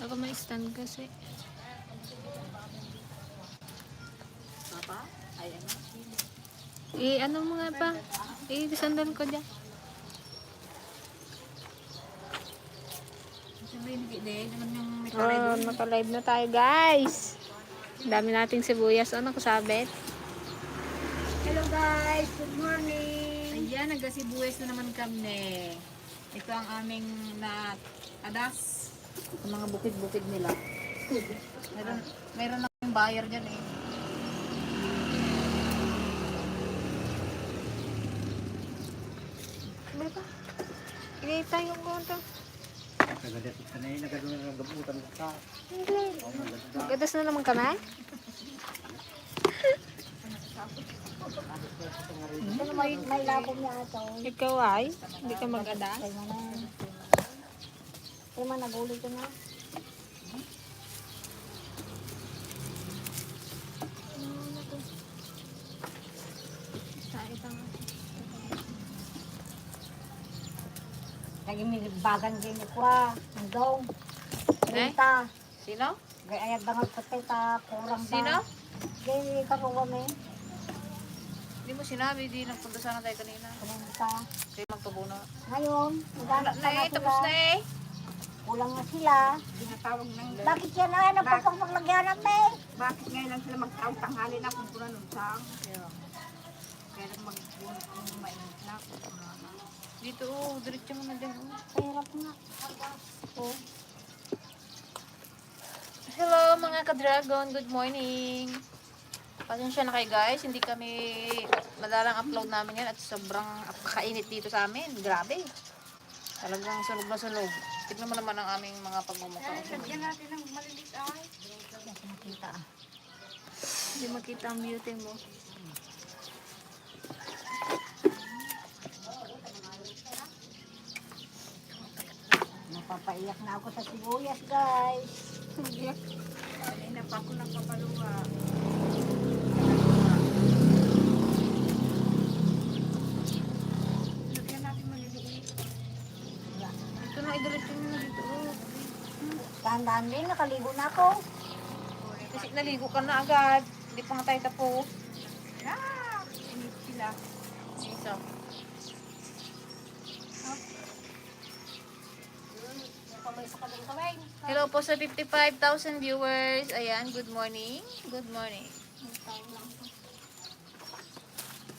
Ako may stand kasi. Papa? Ay, ano? Ano mo nga pa? Sandal ko dyan. Naka-live na tayo, guys. Ang dami nating sibuyas. Ano, kasabit? Hello guys, good morning. Ayan, nagkasibuyas na naman kami. Ito ang aming na-adas. Ang mga bukid-bukid nila. Meron na yung buyer dyan eh. Ano ba? Inita yung konto. Nagadatot ka na yun, nagadoon na ng gabutan ka. Hindi. Magadas na naman kami? May labong niya ito. Ikaw ay? Hindi ka mag-adas? Kaya man, nag-ulit ko na. Lagi may bagan din ko ang dong. Renta. Sino? Gaya bangal patita, kurang ba? Sino? Gaya ka ko kami. Hindi mo sinabi, di nagpunta sana tayo kanina. Renta. Kayo magpabuno. Ngayon, maghanap Na eh, na tapos na sila. eh. Kulang na sila. Tinatawag ng Bakit yan na? Napapagpaglagyan namin. bakit ngayon lang sila magtawag tanghali na kung kuna nung sang. Kaya mag-bunot kung mainit na kung kuna na. Dito, diretso mo na din. Hirap nga. Oh. Hello mga ka-dragon, good morning. Pasensya na kayo guys, hindi kami madalang upload namin yan at sobrang kainit dito sa amin. Grabe. Talagang sunog na sunog. Tignan mo naman ang aming mga pagmumukha. Lagyan natin ng malilit ay. Nakita ah. Hindi makita ang beauty mo. Napapaiyak na ako sa sibuyas guys. Kanina pa ako nagpapaluwa. Lagyan natin maliliit. Ito na, idiretso mo na dito. Tandaan din, nakaligo na ako. Kasi naligo ka na agad. Hindi pa nga tayo tapos. Ah! Init sila. Isa. Hello po sa 55,000 viewers. Ayan, good morning. Good morning.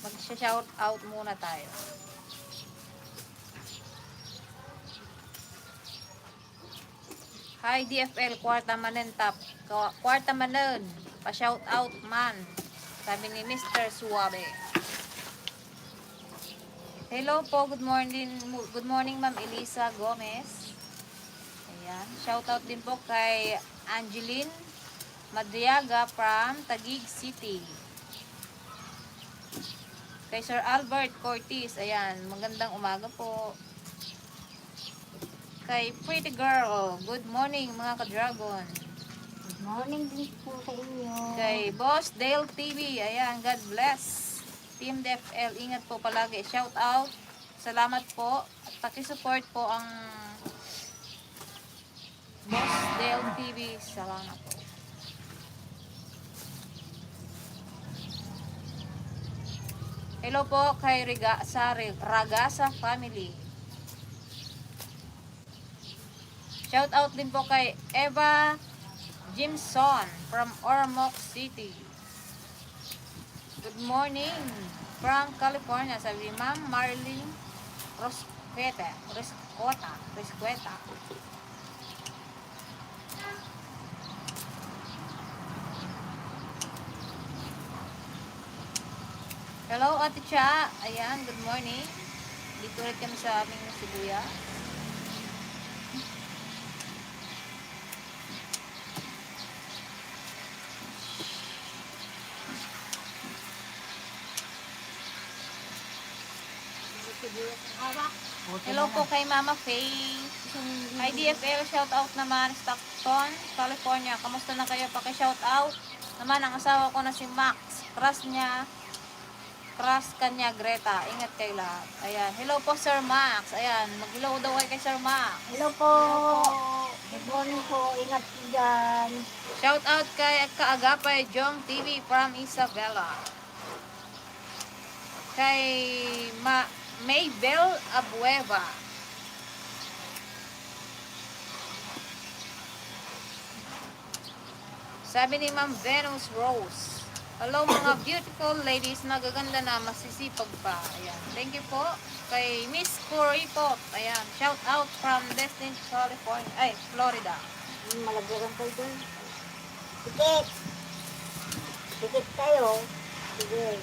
Mag-shout out muna tayo. Hi DFL, kwarta manen tap. Kwarta manen. Pa-shout out man. Sabi ni Mr. Suabe. Hello po, good morning. Good morning Ma'am Elisa Gomez. Ayan. Shoutout din po kay Angeline Madriaga from Taguig City. Kay Sir Albert Cortez. Ayan. Magandang umaga po. Kay Pretty Girl. Good morning mga ka-dragon. Good morning din po sa inyo. Kay Boss Dale TV. Ayan. God bless. Team DFL. Ingat po palagi. Shoutout. Salamat po. At pakisupport po ang Boss Dale TV. Salamat po. Hello po kay Ragasa family. Shout out din po kay Eva Jimson from Ormoc City. Good morning from California. Sabi Ma'am Marlene Rosqueta. Hello, Ate Cha. Ayan, good morning. Dito ulit kami sa aming Sibuya. Hello po kay Mama Faye. Hi DFL, shout out naman Stockton, California. Kamusta na kayo? Paki-shout out naman ang asawa ko na si Max. Crush niya Crush kanya Greta. Ingat kayo lahat. Ayan. Hello po Sir Max. Ayan. Mag-hello daw kayo kay Sir Max. Hello po. Good morning po. Ingat po dyan. Shout out kay Kaagapay Jong TV from Isabela. Kay Maybel Abueva. Sabi ni Ma'am Venus Rose. Hello mga beautiful ladies, nagaganda na, masisipag pa. Ayan. Thank you po kay Miss Kuripot. Ayan. Shout out from Destin, California. Ay, Florida. Malagyan kayo doon. Tikit. Tikit kayo. Sige.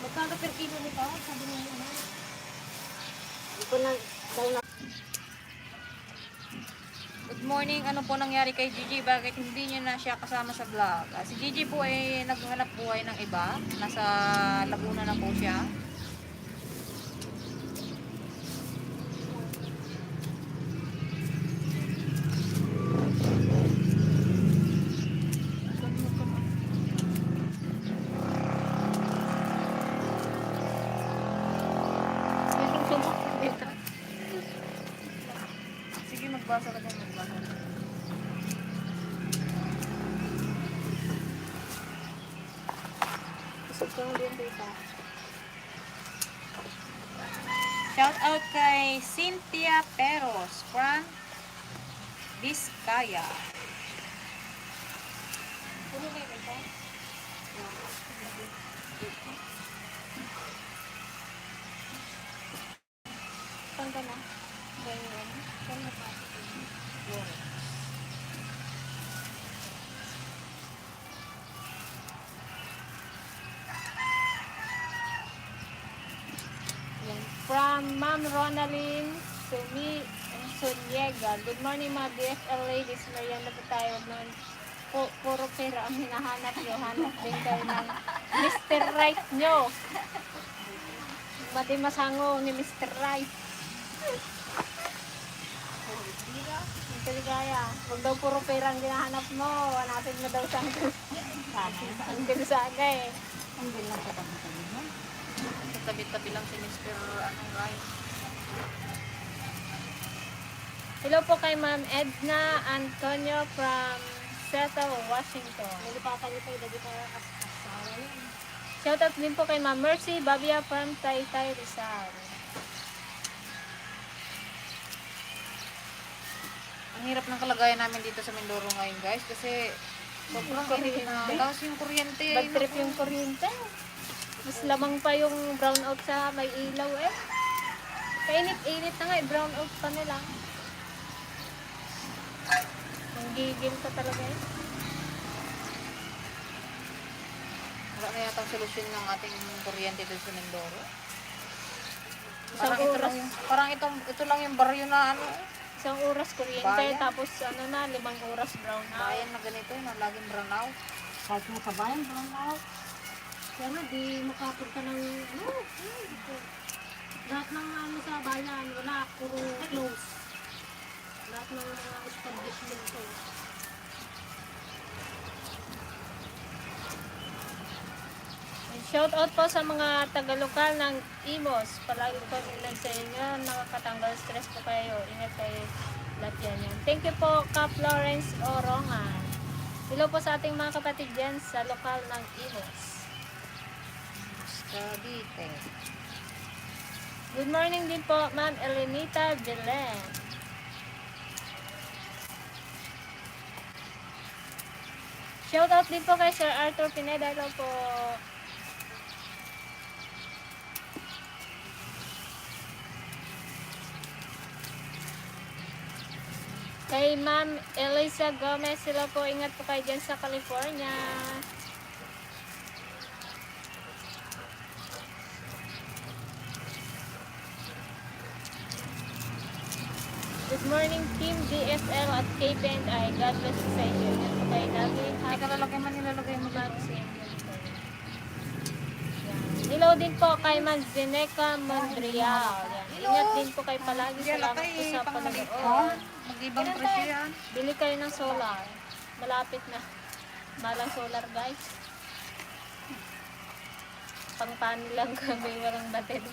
Magkano per kilo nito? Sabi niya yun. Hindi ko na, dahil na, Good morning. Ano po nangyari kay Gigi? Bakit hindi niya na siya kasama sa vlog? Si Gigi po ay naghanap buhay ng iba. Nasa Laguna na po siya. Sige, magbasa ka dyan. Magbasa ka dyan. Shout out kay Cynthia Peros from Vizcaya. From Ma'am Ronaldine Sunyega. Good morning mga DFL ladies. Merienda po tayo. Puro pera ang hinahanap nyo. Hanap din kayo ng Mr. Right nyo. Mati masango ni Mr. Right. Ang kaligaya. Huwag daw puro pera ang hinahanap mo. Hanapin mo daw sa ang bilusaga eh. Sa tabi-tabi lang si Mr. Right. Hello po kay Ma'am Edna Antonio from Seattle, Washington. Shoutout din po kay Ma'am Mercy Babia from Taytay, Rizal. Ang hirap ng kalagayan namin dito sa Mindoro ngayon, guys, kasi sobrang init na. Tapos yung kuryente. Bad trip yung kuryente. Mas lamang pa yung brownout sa may ilaw eh. Kainit-init na nga eh, brownout pa nila. Ang gigil ka talaga eh. Wala na yata ang solusyon ng ating kuryente dito sa Mindoro. Isang oras. Ito lang yung baryo na ano. Isang oras kuryente, Bayan. tapos ano na, 5 oras brownout. Bayan na ganito, na laging brownout. kahit mo sa bayan, parang out. Kaya na, di makapunta ng, lahat ng ano sa bayan, wala, puro close. Lahat ng mga establishment ko. Shout out po sa mga taga-lokal ng Imos. Palagi po ilan sa inyo, nakakatanggal stress po kayo. Ingat kayo lahat yan. Thank you po, Cap Lawrence Orongan. Hello po sa ating mga kapatid dyan sa lokal ng Imos. Cavite. Good morning din po, Ma'am Elenita Belen. Shout out din po kay Sir Arthur Pineda. Hello po. Kay Ma'am Elisa Gomez, sila po, ingat po kayo dyan sa California. Good morning Team DSL at KPNI. God bless you sa inyo. Yan po kayo lagi. Ay, kalalagay man, nilalagay mo Mag lang. sa inyo. Hello din po kay Ma'am Zeneca Montreal. Yan. Ingat din po kayo palagi. Salamat po sa panonood. Mag-ibang presyo yan. Bili kayo ng solar. Malapit na. Malang solar guys. Pang panel lang kami, walang battery.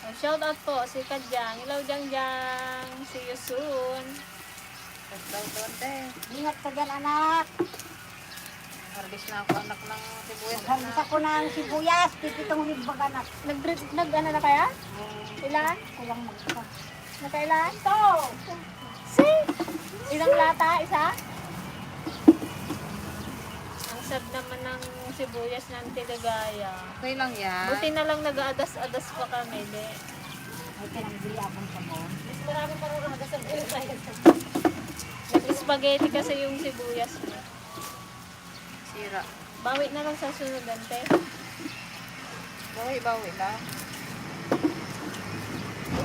Oh, shout out po si Kadyang. Hello Jang. See you soon. Daw doon, te. Ingat ka dyan, anak. Harvest na ako anak ng sibuyas. Harvest ako ng sibuyas. Tipitong limbag, anak. Nag-ano na kaya? Ilan? Kulang magka. Nakailan? To! Ilang lata? Isa? Ang sad naman ng sibuyas ng Tiligaya. Okay lang yan. Buti na lang nag-aadas-adas pa kami. May pinangbili akong sabon. Mas marami pa rin adas ang nag-spaghetti kasi yung sibuyas mo. Sira. Bawi na lang sa sunod, ante. Bawi lang.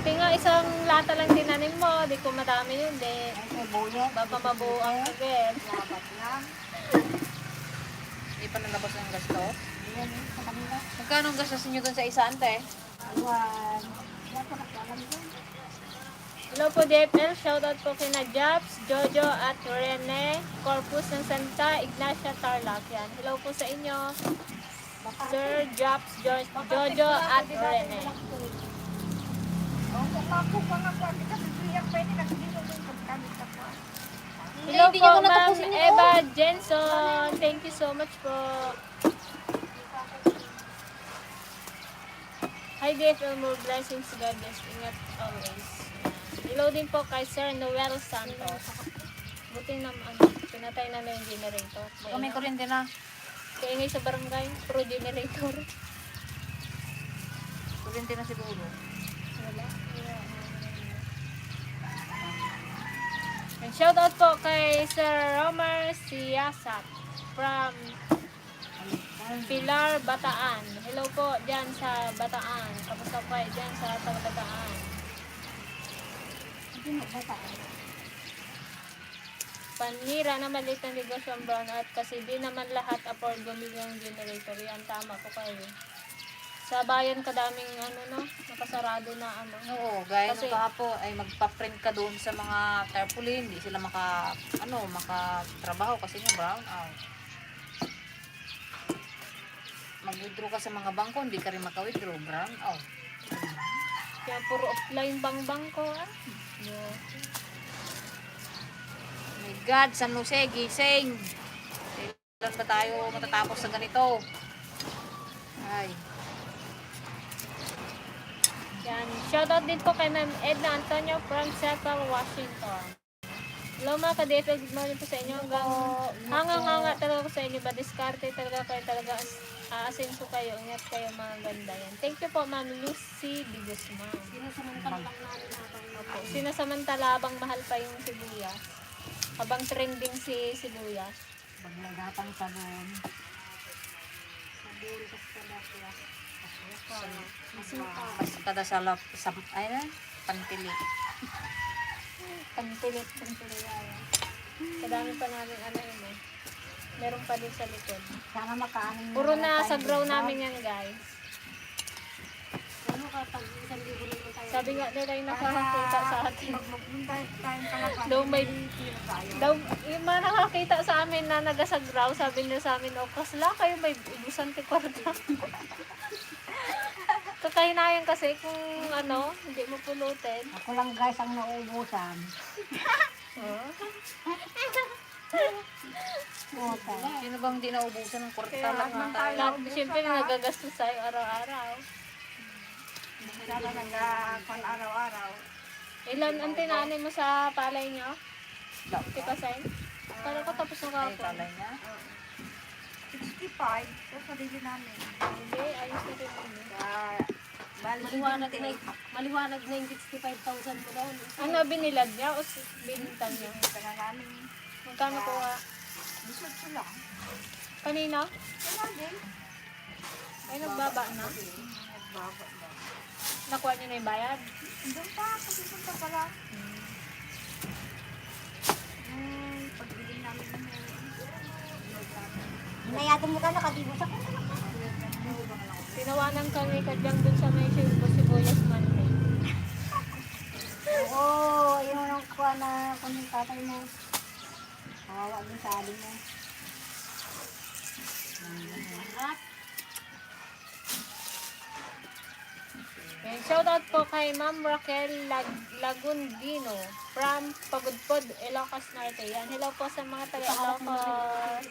Buti nga isang lata lang tinanim mo. Di ko madami yun, di. Ay, may buyet. Baka mabuo ang again. Labat lang. Hindi pa nalabas ng gasto. Ayan, sa kanila. Magkano ang gastos niyo doon sa isa, ante? Awan. Wala ko nakalam dyan. Hello po DFL, shoutout po kina Jobs, Jojo at Rene, Corpus ng Santa Ignacia Tarlac. Yan. Hello po sa inyo, Sir Jobs, Jojo at Rene. Oh, kung ako pa nga po, hindi ka bibigyan pwede nagdino din pagkamit ako. Hello Hindi po niya ko Ma'am natapusin yun. Eva Jenson, thank you so much po. Hi DFL, more blessings, God bless, ingat always. Hello din po kay Sir Noel Santos. Buti naman, pinatay na yung generator. Kami kuryente na. Kaya ngayon sa barangay, pro generator. Kuryente na siguro. Wala. And shout out po kay Sir Romer Siyasat from Pilar, Bataan. Hello po dyan sa Bataan. Kapasapay dyan sa Bataan. Hindi mo bata. Panira na maliit na negosyo ang brownout kasi di naman lahat afford bumili ng generator. Yan, tama po kayo. Sa bayan kadaming nakasarado na Oo, gaya Kasi- nung kahapo ay magpa-print ka doon sa mga tarpaulin, hindi sila makatrabaho kasi nga brown out. Mag-withdraw ka sa mga bangko, hindi ka rin maka-withdraw, brown out. Kaya puro offline bang ko Yeah. My God, San Jose, gising! Kailan ba tayo matatapos sa ganito? Ay, Yan. Shoutout din po kay Ma'am Edna Antonio from Seattle, Washington. Hello mga ka-DFL, good morning po sa inyo. Hanga talaga po sa inyo. Diskarte talaga kayo talaga aasenso kayo. Ingat kayo mga ganda yan. Thank you po Ma'am Lucy de Guzman. Sinasamantala lang namin ako. Sinasamantala habang mahal pa yung sibuyas. Habang trending si sibuyas. Baglagatan sabon. kada salap, ay na, pantili. Pantilit. Kadami pa namin yun eh. Meron pa din sa likod. Sana makaanin mo Puro na na sa tayo grow ng namin yan guys. Sabi nga nila yung nakakakita sa atin. Magpunta tayong kalapan. Daw may, yung mga nakakita sa amin na nagasagraw, sabi nila sa amin, kasla kayo may ibusan ti kwarta. Kakahinayan kasi kung hindi mo pulutin. Ako lang guys ang nauubusan. Oh. Okay. Sino bang di naubusan ng kwarta Kaya lang lahat ng na tayo. tayo? Siyempre nagagastos tayo araw-araw. Sana nagkakon araw-araw. Ilan ang tinanin mo sa palay niyo? Tipasen? Para ko tapos na Ay, kapon. kalay na. 65. So, sarili namin. Hindi, ayos na rin mo. Maliwanag na yung 65,000 mo daw. Ano, binilad niya o binintang niya? Kaya namin, Magkano kuha? bisod ko lang. Kanina? Kaya din. Ay, nagbaba na. Nagbaba na. Nakuha niyo na yung bayad? Doon pa, kasi punta pala. Pagbili namin ng hinayatan mo ka nakatibos ako. Tinawanan kami kadyang dun sa may sibuyas Monday. Oo, yun ang kuha na kung yung tatay mo. Kawawa din sa alin mo. And shoutout po kay Ma'am Raquel Lagundino from Pagudpod, Ilocos Norte. Yan, hello po sa mga taga Ilocos.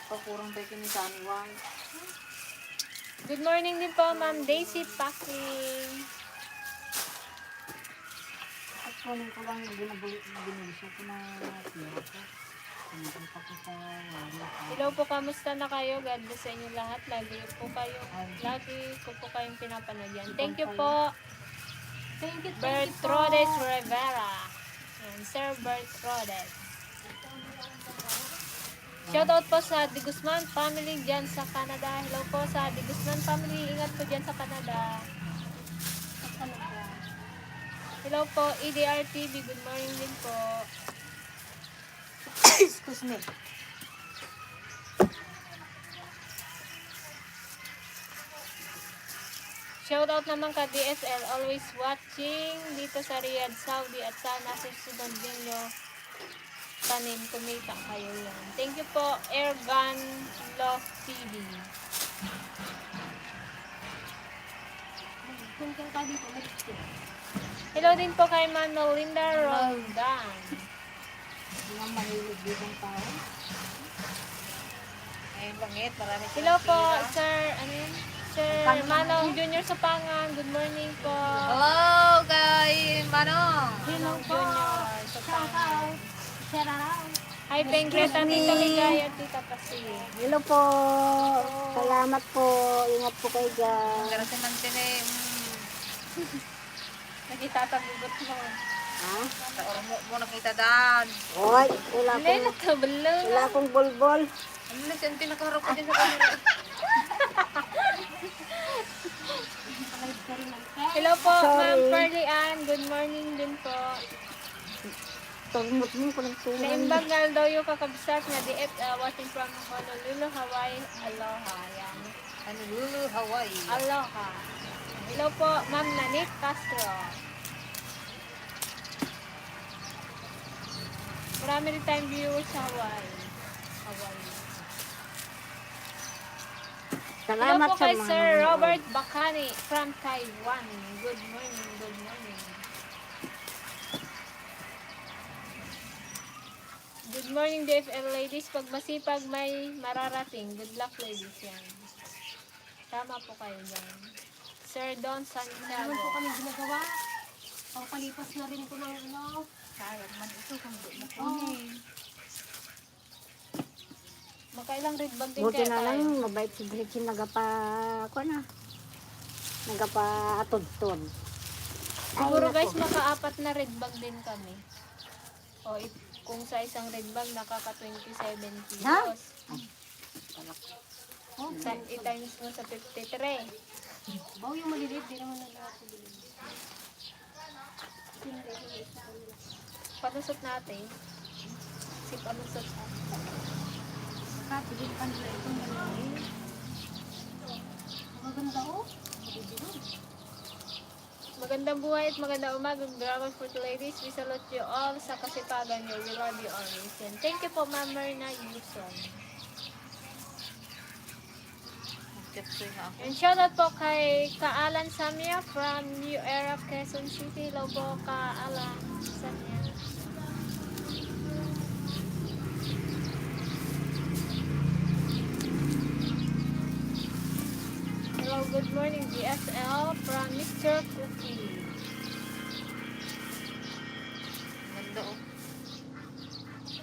Pakurang tayo kini sa aniwan. Good morning din po, Ma'am Daisy Packing. At kunin ko lang yung binulisyo ko na tira ko. Pinagpunta ko sa Hello po, kamusta na kayo? God bless sa inyo lahat. Lagi ko po kayong pinapanood yan. Thank you po, Bertrodes Rivera. Yan, Sir Bertrodes. Shoutout po sa Di Guzman family dyan sa Canada. Hello po sa Di Guzman family. Ingat po dyan sa Canada. Hello po, EDR TV. Good morning din po. Excuse me. Shoutout naman ka DSL. Always watching dito sa Riyadh, Saudi. At sana susunod din nyo tanim. Kumita kayo yan. Thank you po, Airgun Love TV. Kung ka dito, mag-stay. Hello din po kay Ma'am Melinda Roldan. Hindi nga mahilig dito ang tao. Ayun langit, marami silang Hello po, tira. Sir, ano yun? Sir Manong Junior Sapangan. Good morning po. Hello kay Manong. Hello po. Junior Shout Sapangan. out. Shout out. Hi, Pengreta, Tita Ligaya, Tita Pasi. Hello po. Salamat po. Ingat po kayo dyan. Pero si Mantine, Nagitatagugot mo. Ha? sa ormo mo nakita dan. Oy, Hindi, natabalo. wala akong bulbol. Ano na siya, nakaharap ko din sa camera. Hello po, Sorry. Ma'am Pearly Ann. Good morning din po. Tagmut mo ko ng tuwan. Naimbag nga daw yung kakabsat nga DF watching from Honolulu, Hawaii. Aloha. Yan. Honolulu, Hawaii. Aloha. Hello po, Ma'am Nanit Castro. Marami rin tayong viewers sa Hawaii. Hello Salamat po sa kay mga Sir nanonood. Robert Bacani from Taiwan. Good morning, good morning. Good morning, DFL ladies. Pag masipag may mararating. Good luck, ladies. Yan. Tama po kayo dyan. Sir Don Santiago. kami ginagawa. Pangpalipas na rin ko ng ano. Sayang man ito kung di mo Oh. kunin. Makailang red bag din Buti kaya na tayo. lang, mabait si Gretchen nagapa, ako na. Nagapa atod-tod. Siguro guys, maka-apat na red bag din kami. O kung sa isang red bag, nakaka 27 Ha? kilos. Sa i-times mo sa 53. Baw yung maliliit, di naman nagkakabilin. Palusot natin. Si palusot natin. Kapilin pa nila itong maliliit. Maganda oh. Magandang buhay at magandang umaga. Grabe for the ladies. We salute you all sa kasipagan niyo. We love you always. And thank you po, Ma'am Marina Yuson. Magkapsoy na ako. And shoutout po kay Kaalan Samia from New Era, Quezon City. Hello po, Kaalan Samia. Hello, good morning, DSL from Mr. Cookie. Ganda oh.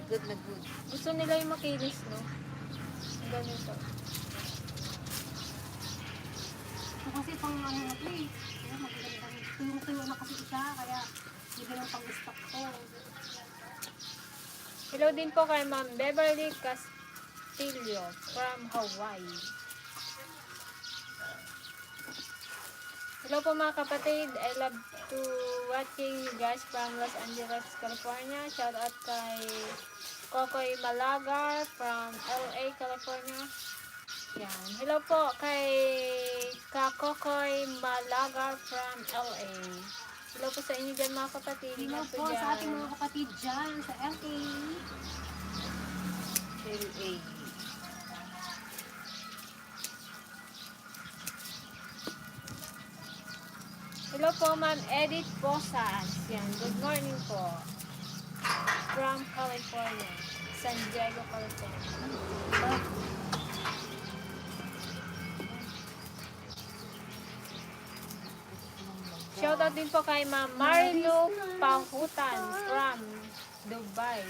Good na good. Gusto nila yung makinis, no? Ang ganito. Ito kasi pang ano na ito eh. Kaya magagandang tuyong-tuyo na kasi siya. Kaya hindi ganun pang stock ko. Hello din po kay Ma'am Beverly Castillo from Hawaii. Hello po mga kapatid. I love to watching you guys from Los Angeles, California. Shout out kay Kokoy Malagar from LA, California. Yan. Hello po kay Kokoy Malagar from LA. Hello po sa inyo dyan mga kapatid. Hello Ingat po dyan. sa ating mga kapatid dyan sa LA. LA. Hello po, Ma'am Edith Posas. Yan, good morning po. From California. San Diego, California. Shoutout din po kay Ma'am Marilu Pahutan from Dubai.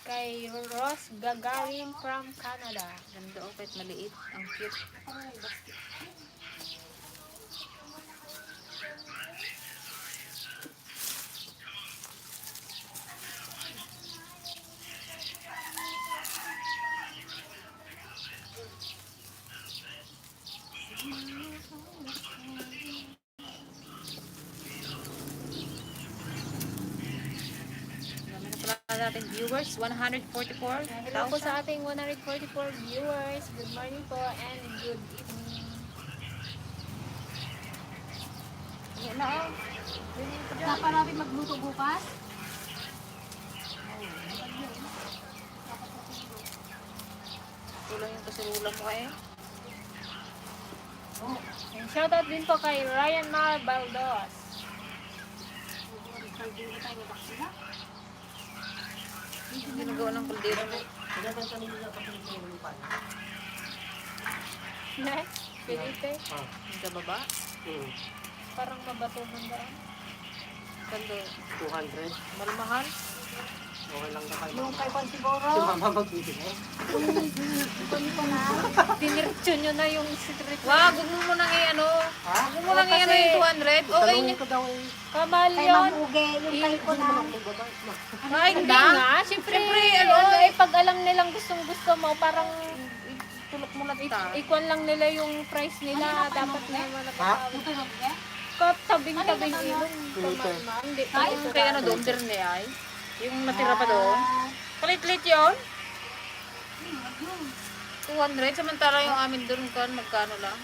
Kay Ross Gagarin from Canada. Ganda o, kahit maliit. Ang cute. Dami na pala natin viewers. 144,000. Hello po sa ating 144 viewers. Good morning po and good evening. Yan na oh. Dapat natin magluto bukas. Kulang yung kasurula mo eh. And shoutout din po kay Ryan Mar Baldos. Ginagawa ng kaldero mo. Ne? Felipe? Yung sa baba. Parang mabatuhan daan. Kando. 200. Malmahal. Okay lang na kayo. Yung kay Juan siguro. Si mama magbibigay. Kunin ko na. Diniretso nyo na yung street. Wag, huwag mo munang i-ano. Ha? Huwag mo munang i-ano yung 200. O, ayun Talungin ko daw eh. Kamal Kay yun. Ma'am Uge, yung kay ko na. Ay, Hindi nga. Siyempre, ano, eh, pag alam nilang gustong gusto mo, parang tulok mo lang ta. ikwan lang nila yung price nila. Dapat na malapit. Yung kay Ma'am Uge. Tabing-tabing ilong. Filter. Hindi. Ay, yung kay ano doon, Berne ay. Yung natira pa doon. Palit-lit yun. 200. Samantala yung amin doon kan, magkano lang.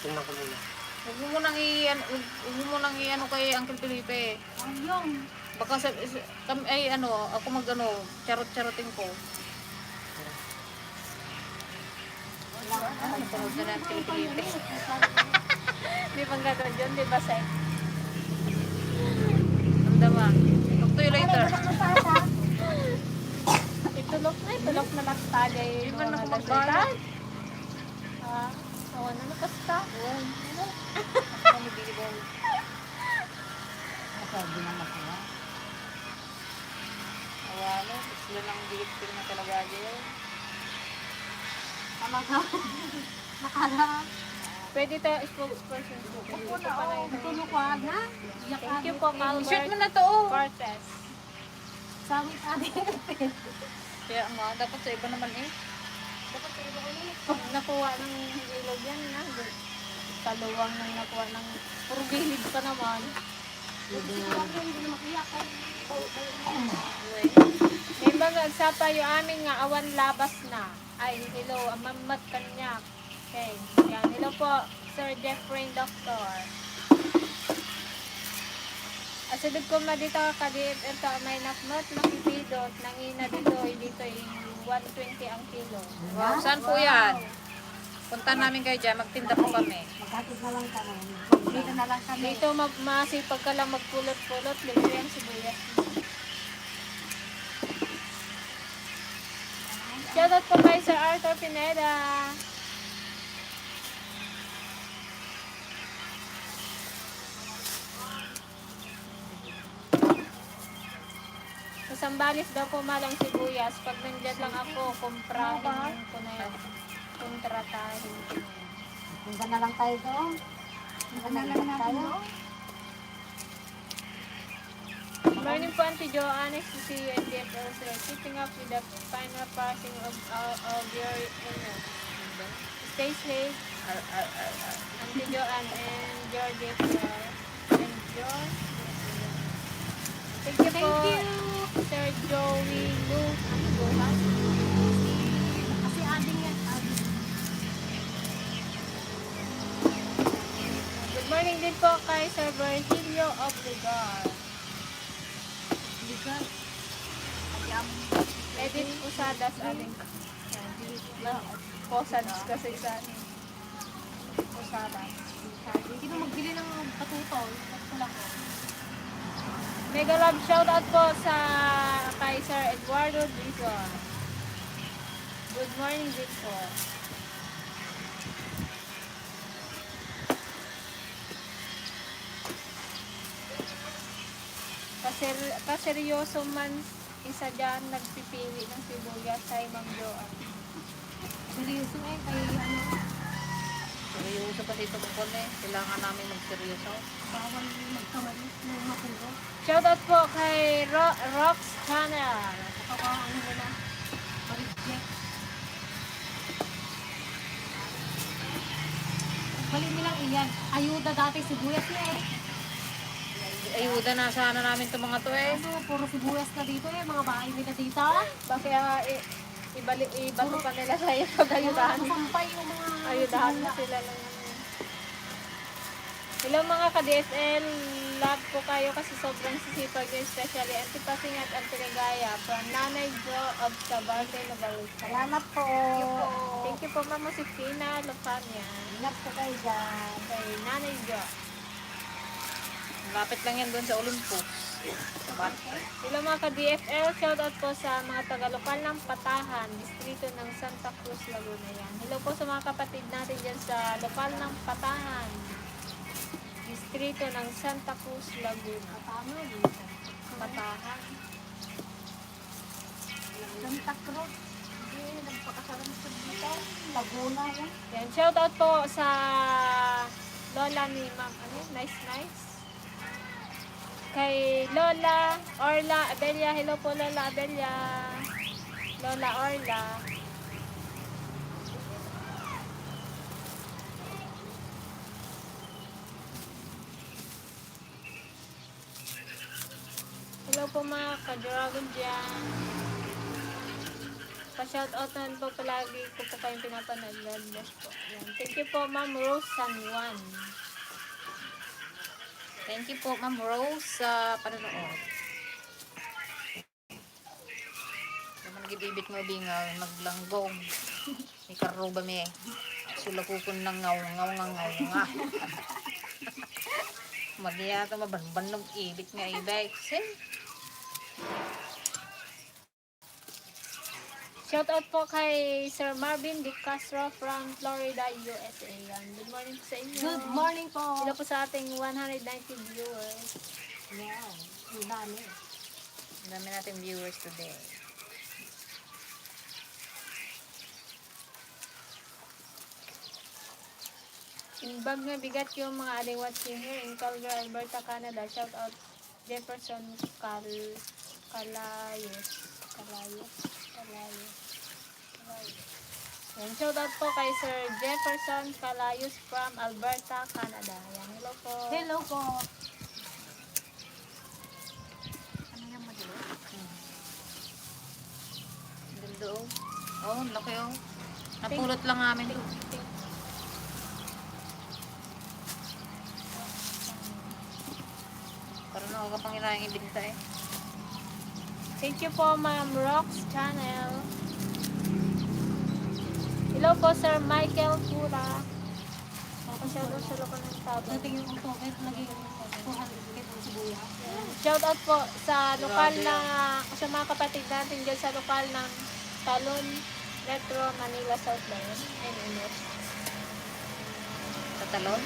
Tingnan ko muna. Huwag mo munang i-ano, huwag mo munang i-ano kay Uncle Felipe. Yung. Baka ay ano, ako mag-ano, charot-charotin ko. Ano, panood na natin kay Felipe. Di bang gano'n dyan? Di ba, Sai? Ramdaman. Talk to you later. Itulok na lang tagay. Hindi man ako magbayad. Ha? Awan na nakasta. Ako hindi ba? Sabi na makuha. Awalo, sila nang dilipin na talaga dyan. Tama ka. Nakala. Pwede tayo spokesperson. Ako na, oh. Tulog ko na. Thank you po, Shoot mo Calvert na to. Oh. Cortez. Sawit atin. Kaya nga, dapat sa iba naman eh. Pag nakuha ng ilog yan, na. Kaluwang nang nakuha ng puro gilid pa naman. Hindi na makiyak. Anyway. May mga agsapa yung amin nga awan labas na. Ay, hello, amamat kanyak. Okay, yan. Hello po, Sir Jeffrey Doctor. Asidog ko dito kadiit ito may naknot nakipidot nangina dito yung 120 ang kilo. Wow, saan po yan? Punta namin kayo dyan, magtinda po kami. Magkatid na lang kami. Dito na lang kami. Dito masipag ka lang magpulot-pulot, libre ang sibuyas. Shoutout po kay Sir Arthur Pineda. Sa Sambales daw po malang sibuyas. Pag nandiyan lang ako, kumprahin ko na yun. Kontratahin ko na yun. Punta na lang tayo doon. Punta na lang tayo. Good morning po, Auntie Joanne. Nice to see you in DFL, sir. Keeping up with the final passing of your Stay safe, Auntie Joanne and Georgie. And George. Thank you po, Sir Joey Lu. Kasi ading yan. Ading. din po kay Sir Virgilio Obligar. Liga. Ayam. Edit Usadas aling Posads kasi sa akin. Usaban. Sino magbili ng patutol? Ito lang po. Mega love shoutout po sa kay Sir Eduardo Dizon. Good morning, Victor. Kaseryoso man isa dyan nagpipili ng sibuyas sa Ma'am Joanne. Seryoso eh, kay ano, Seryoso pa dito po eh. Kailangan namin magseryoso. bawal magkamalit ng mapuro. Shoutout po kay Rox Channel. Baka ano nila, ma-reject. Balik nilang iyan. Ayuda dati sibuyas niya eh. Ayuda na sana namin itong mga to eh. Kaso puro sibuyas na dito eh, mga bahay nila dito. Bakit ibato pa nila sa iyo pag ayudahan. Sampay yung mga Ayudahan mo sila lang. Hello mga ka-DSL, love ko kayo kasi sobrang sisipag yun, especially Auntie Pasing at Auntie Ligaya from Nanay Jo of Sabarte, Nabalita. Salamat po. Thank you po Mama Sifina Lopania Ingat po kayo dyan. kay Nanay Jo. Lapit lang yan doon sa Olympus. Hello mga ka-DFL, shoutout po sa mga taga-lokal ng Patahan, distrito ng Santa Cruz, Laguna yan. Hello po sa mga kapatid natin dyan sa lokal ng Patahan, distrito ng Santa Cruz, Laguna. Tama dito. Patahan. Santa Cruz. Hindi, nagpakasalan sa dito. Laguna yan. Yan, shoutout po sa lola ni Ma'am, nice. Kay Lola Orla Abelia, hello po Lola Abelia. Lola Orla. Hello po mga ka-dragon dyan. Pa-shoutout na po palagi ko po kayong pinapanood. God bless po. Yan. Thank you po Ma'am Rose San Juan. Thank you po Ma'am Rose sa panonood. Naman nagibibit mo bingaw, maglanggong. May karo ba may? Sulakukon ng ngaw nga. Magyata mabanban ng ibig nga ibig. Shoutout po kay Sir Marvin De Castro from Florida, USA. Yan. Good morning po sa inyo. Good morning po. Hello po sa ating 190 viewers. Wow, ang dami. Ang dami natin viewers today. Inbag na bigat yung mga aling watching here in Calgary, Alberta, Canada. Shoutout Jefferson Calayos. Yan, shoutout po kay Sir Jefferson Calayos from Alberta, Canada. Yan, hello po. Hello po. Ano yung madalo? Ang ganda oh. Oh, ang laki oh. Napulot lang namin to. Parang nakakapangilangin ibinta eh. Thank you po, Ma'am Rox Channel. Hello po, Sir Michael Pura. Shoutout sa lokal ng tabo. Dating yung auto, kahit naging 200 kit ang sibuyas. Shoutout po sa lokal na, sa mga kapatid natin dyan sa lokal ng Talon, Metro Manila South Bayan, NMS. Sa talon.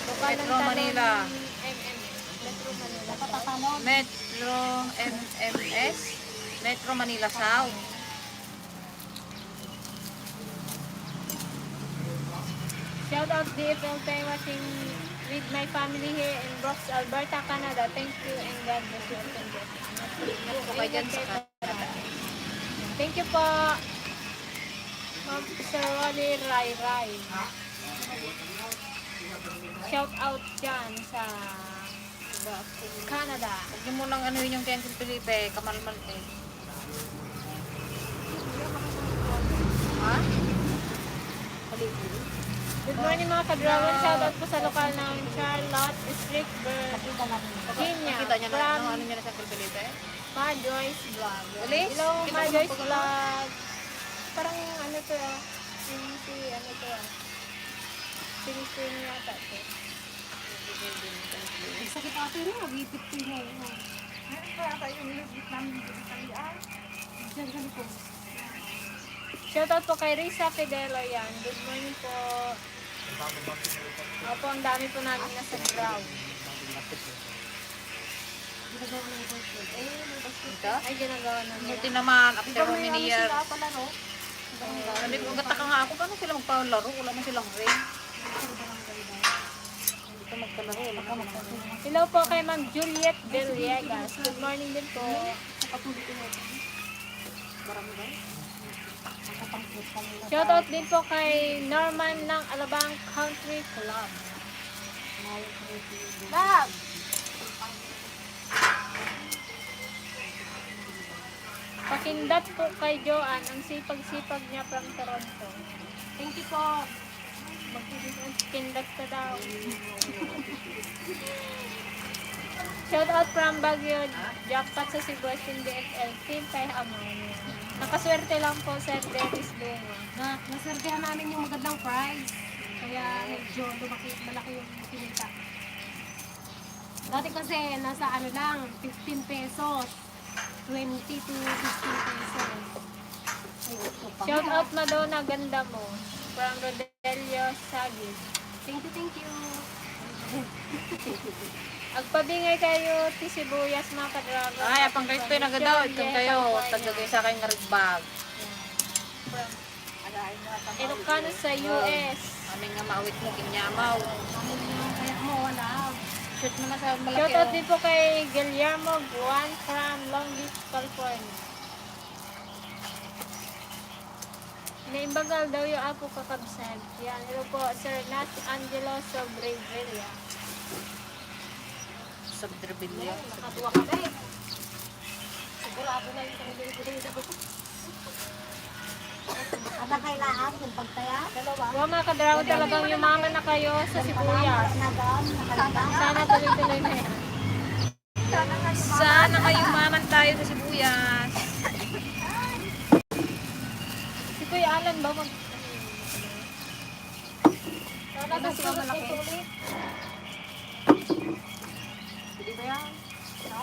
Lokal ng Metro Talon, Manila. NMS. Metro Manila South. Tatalon. Metro MMS. Metro Manila South. Shoutout DFL tayo watching with my family here in Brooks, Alberta, Canada. Thank you and God bless you. Ingat po kayo dyan sa Canada. Thank you po, Ma'am Sir Wally Rai. Shout out dyan sa Canada. Huwag niyo munang ano yun yung kay Uncle Felipe. Kamalmal eh. Ha? Good Good morning mga ka-dragon. Shoutout po sa lokal ng Charlotte, District, Virginia. Nakita niya na, From ano niya na sa Pilipilita eh. Ma Joyce Vlog. Ulis? Hello, Kita Ma mo Joyce pag- Vlog. Parang ano to ano to Pilipino yata to. Sakit ate rin, mag-ipit ko yun. Meron pa ata yung legit namin dito sa talian. Diyan ganito. Shoutout po kay Risa Fidelo yan. Good morning po. Opo, ang dami po namin nasa ground. Ginagawa ng boyfriend. Eh, may basket. Ito? Ay, ginagawa na nila. Buti naman, after Ikaw how may many ano years. sila pala, no? Sabi ko, gataka nga ako, paano sila magpalaro? Wala man silang ring. Hindi ka magpalaro, wala ka magpalaro. Hello po kay Ma'am Juliet Villegas. Good morning din po. Nakatuloy ko natin. Marami ba? Nakapangkot kami na. Shoutout din po kay Norman ng Alabang Country Club. Dad! Pakindat po kay Joanne. Ang sipag-sipag niya from Toronto. Thank you po. Kindat ka daw. Shoutout from Baguio. Jackpot sa Cebu DFL team kay Amon. Nakaswerte lang po Sir Dennis Lunga. Nasertehan namin yung magandang prize. Kaya medyo malaki yung kinita. Dati kasi nasa ano lang, 15 pesos. 20 to 15 pesos. Shoutout Madonna, ganda mo. From Rodelio Sagis. Thank you. Agpabingay kayo, tisibuyas mga kadragon. Ay, apang guys, ito yung nagadaw. Itong kayo, tagagay sa akin nga rigbag. From Ilocano sa US. Aming nga maawit mo, kinyamaw. Kaya mo, wala. Shoot mo na sa malaki. Shoutout oh. din po kay Guillermo Guan from Long Beach, California. Naimbagal daw yung apo kakabsag. Yan, hello po, Sir Nat Angelo Sobrevilla. Subdribilyo. Nakatuwa ka na eh. Sigurado na yung pinili ko. Ada kailangan yung pagtaya? Dalawa. Wow mga kadragon, talagang yumaman na kayo sa sibuyas. Sana tuloy-tuloy na yan. Sana kayo maman tayo sa sibuyas. Si Kuya Alan ba mag... Sana kasi malaki. Pwede ba yan? No?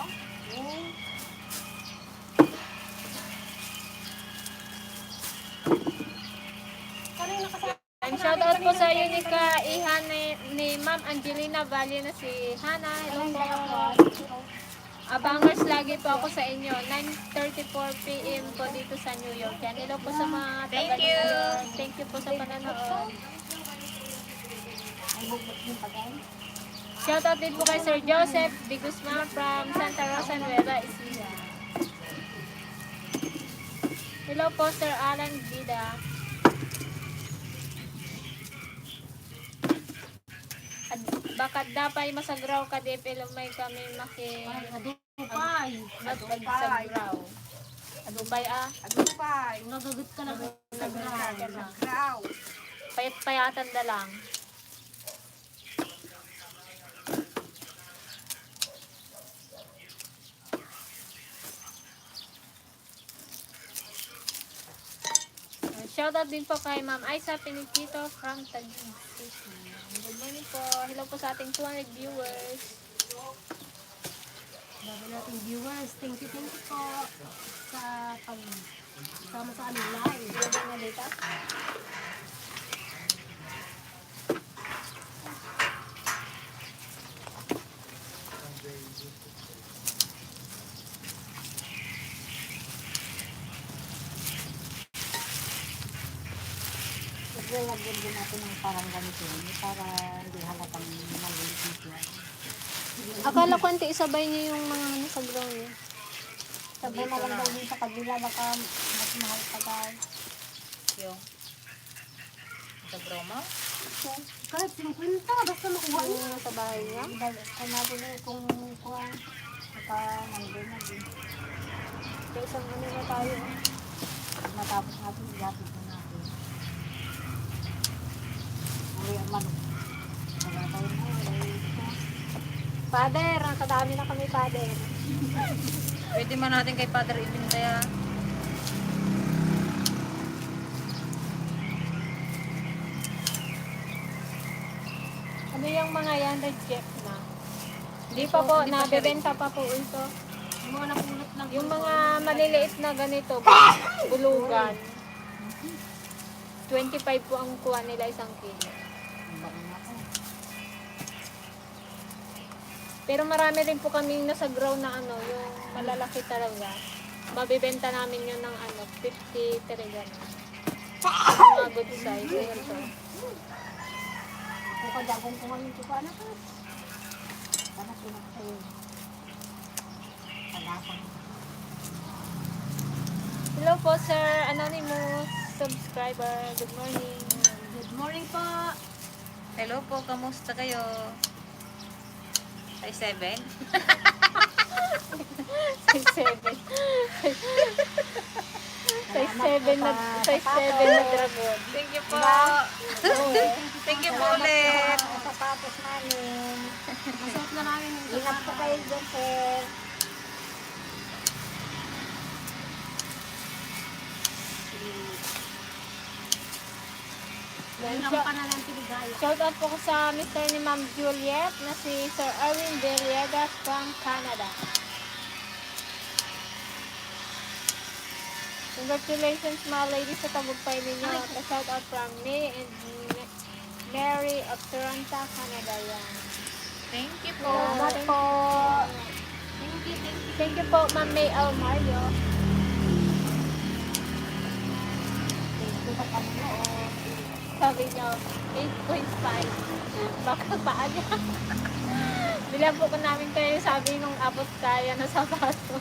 Kanina kasi And shoutout po sa iyo ni Iha ni Ma'am Angelina Valle na si Hana. Hello po. Abangers lagi po ako sa inyo. 9:34 PM po dito sa New York. Yan. Hello po sa mga Thank taga New you. York. Thank you po sa panonood. Shoutout din po kay Sir Joseph De Guzman from Santa Rosa, Nueva Ecija. Hello po Sir Alan Vida. At bakit dapay masagraw ka di may kami maki adupay. magsagraw. Adupay Adupay. Nagagot ka lang sa ground. Graw. payat-payatan da lang. Shoutout din po kay Ma'am Aiza Pinipito from Taguig City. Good morning po. Hello po sa ating 200 viewers. Dami nating viewers. Thank you po sa sama sa aming live. Ilagay na dito. Lagyan din natin ng parang ganito para hindi halatang maliit nito. Akala ko hindi isabay niyo yung mga sa ground niyo. Sabi na lang daw din sa kabila, baka mas mahal pa daw. Yung sa broma. Kahit 50, basta makuha niyo. Yung sa bahay niya. Sanabi na kung kuha, baka nandun na din. Kaya isang ano na tayo. Matapos natin, ilapit na natin. Father, ang kadami na kami, Father. Pwede man natin kay Father ibinta yan. Ano yung mga yan, reject na? Hindi pa po, hindi pa siya nabibenta pa po ito. Yung mga napulot lang. Yung mga maliliit na ganito, bulugan. 25 po ang kuha nila isang kilo. Pero marami rin po kaming nasa ground na ano, yung malalaki talaga. Mabibenta namin yun ng ano, 50 talaga na. Mga good size. Ayan po. Kung kadagong kung ano ito pa na ka. Sana pinakasayo. Kadapang. Hello po, Sir Anonymous subscriber. Good morning. Good morning po. Hello po, kamusta kayo? Ay, 7? Size 7. Size 7 na, size 7 na dragon. Thank you po. Thank you po ulit. Ang sapatos namin. Masuot na namin yung Ingat po kayo dyan, sir. Yan, Yung pa na ng tiligaya. shout out po ko sa Mr. ni Ma'am Juliet na si Sir Erwin Villegas from Canada. Congratulations mga ladies sa tagumpay ninyo. At a shout out from me and Mary of Toronto, Canada. Yan. Thank you po. Salamat po. Thank you po, Ma'am May Almario. Ito sa Panginoon. Sabi niyo, 8.5. Baka paa niya. Bilang po ko namin kayo sabi nung abot kaya na sapato.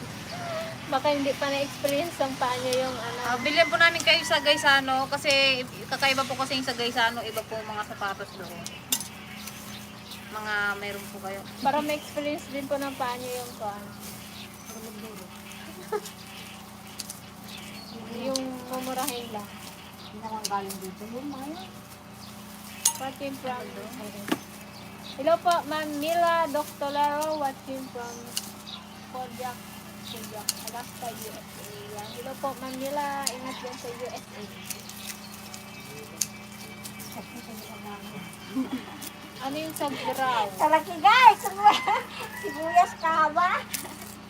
Baka hindi pa na-experience ang paa niya yung ano. Bilhin po namin kayo sa Gaisano kasi kakaiba po kasi yung sa Gaisano, iba po mga sapatos doon. Mga mayroon po kayo. Para ma-experience din po ng paa niya yung paa. Yung mamurahin lang. Hindi naman galing dito yung mga yun. Watching from Hello po, Ma'am Mila Doctolero, watching from Kodiak, Alaska, USA. Yan. Hello po, Ma'am Mila, ingat yan sa USA. Ano yung sagraw? Talaki guys! Sibuyas ka ba?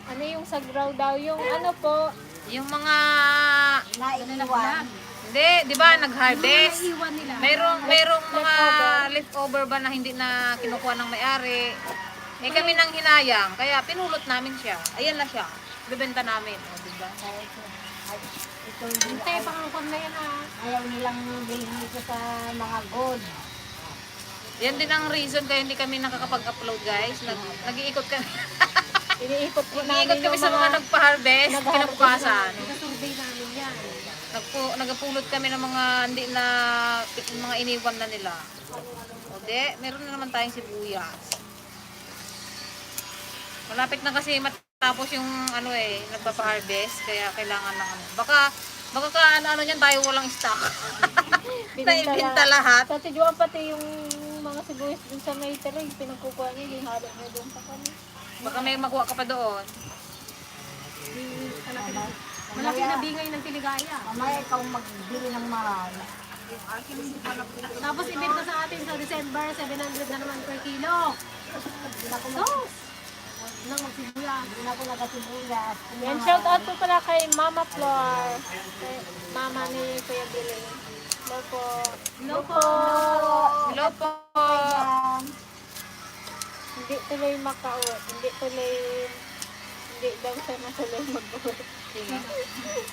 Ano yung sagraw daw? Yung ano po, Yung mga Naiiwan. hindi, 'di ba, nag-harvest. Iwan nila. Merong mga leftover ba na hindi na kinukuha ng may-ari. Eh kami nang hinayang, kaya pinulot namin siya. Ayan na siya. Bebenta namin, o, 'di ba? Ito hindi Hintay pangangkon na yan ha. ayaw nilang bilhin ito sa mga gold. Yan din ang reason kaya hindi kami nakakapag-upload, guys. Nag-iikot kami. iniikot po Iniikot namin kami yung sa mga nagpa-harvest, kinabukasan. Nag-survey namin yan. Nagpulot kami ng mga hindi na mga iniwan na nila. O meron na naman tayong sibuyas. Malapit na kasi matapos yung ano nagpapa-harvest kaya kailangan ng ano. Baka ano niyan tayo walang stock. Naibenta lahat. Sa tijuan pati yung mga sibuyas dun sa may tereng, pinagkukuha niya, hinalo niya doon sa kanya. Baka may makuha ka pa doon. Malaki na bingay ng tiligaya. Mamaya ikaw magbili ng mahal. Tapos ibenta sa atin sa December, 700 na naman per kilo. Hindi na ako Sos! Nang magsibuyas. hindi na ako nagasibuyas. Yan, shout out po pala kay Mama Flor, kay Mama ni Kuya Billy. Hello po. Hello po. Hello po. Hindi tuloy makauwi. Hindi daw siya natuloy mag-uwi.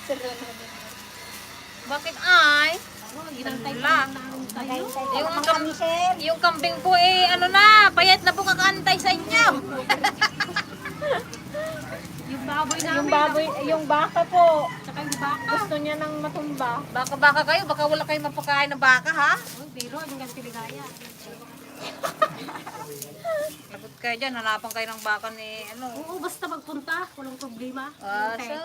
Sila na din. Bakit ay? Ginantay Wala. pa namin tayo. Nagahintay ka Yung naman kam- kami, sir. Yung kambing po ano na, payat na po kakaantay sa inyo. Yung baboy namin. Yung baboy, yung baka po, Tsaka yung baka. gusto niya nang matumba. Baka kayo, baka wala kayong mapakain ng baka, ha? Oh, biro, yung ganang tiligaya. Lagot kayo dyan, hanapan kayo ng baka ni, Oo, basta magpunta. Walang problema. so,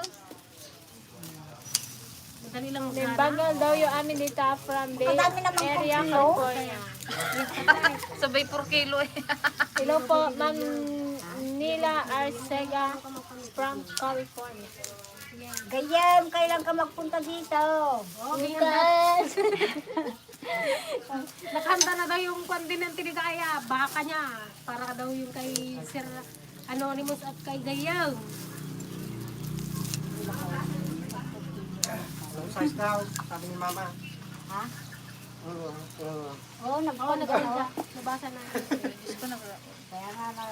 Madali lang May maghanap. bagal daw yung amin dito from Bay Madami naman pong Area, kilo. California. sabay per kilo eh. Hello po, Ma'am Sheila Arcega from California. Gayam, kailan ka magpunta dito? Bukas! Nakahanda na daw yung kontinente ni Gaya. Baka niya. Para daw yung kay Sir Anonymous at kay Gayam. Anong size daw? Sabi ni mama. Ha? Oo. Oo, Oo, nagpunta nagpunta. ka. Nabasa na. Kaya nga na,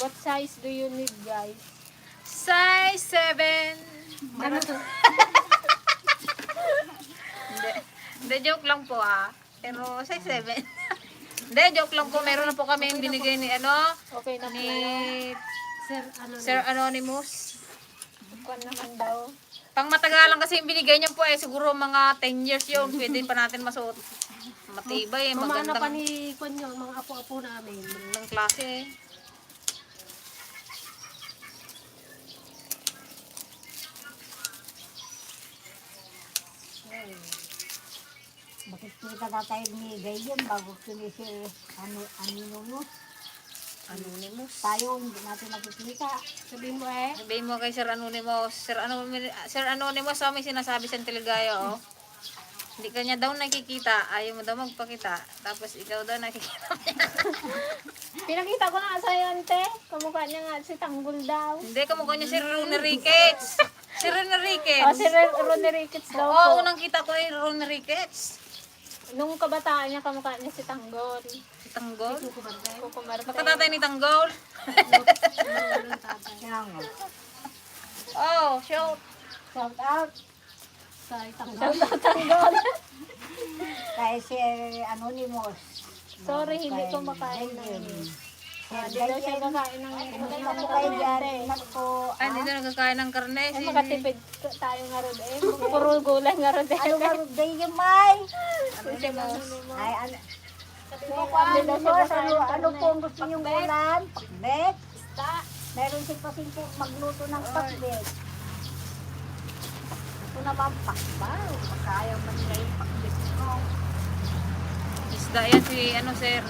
What size do you need, guys? Size 7. Ano to? Hindi, joke lang po Pero size 7. Hindi, joke lang po. Meron na po kami yung binigay ni Okay na ni Sir, ano Sir Anonymous. Bukan naman daw. Pang matagalan kasi yung binigay niya po siguro mga 10 years yun. Pwede pa natin masuot. Matibay Mamana pa magandang ni Kunyo, mga apo-apo namin. ng klase makikita na tayo ni Gayam bago si Anonymous. Anonymous. Tayo, hindi natin nakikita. Sabihin mo Sabihin mo kay Sir Anonymous. Sir Anonymous, may sinasabi sa Teligaya, Hindi ka niya daw nakikita. Ayaw mo daw magpakita. Tapos ikaw daw nakikita. Pinakita ko na sa iyo, ante. Kamukha niya nga si Tanggol daw. Hindi, kamukha niya si Ronnie Ricketts. Si Ronnie Ricketts. O, si Ronnie Ricketts daw Oo, po. unang kita ko ay Ronnie Ricketts. Nung kabataan niya, kamukha niya si Tanggol. Si Tanggol. Kukumarte. Pagkatatay ni Tanggol. Kaya nga. Oh, shout. Shout out sa Tanggol. Tanggol. kay si Anonymous. Sorry, hindi ko makain ng Hindi daw siya kakain ng Kumusta po kayo dyan? Ingat po. Ay, hindi na nagkakain ng karne. Ay, makatipid tayo nga ron eh. Puro gulay nga ron eh. Ano ba rin Gayam ay? Anonymous. Ay, ano? Hindi daw siya kakain ng Ano karne. po ang gusto niyong ulam? Pakbet? Meron si Pasing po magluto ng pakbet. Ito naman pakbal. Makaya man nila yung pakbet ko. Isda yan si sir.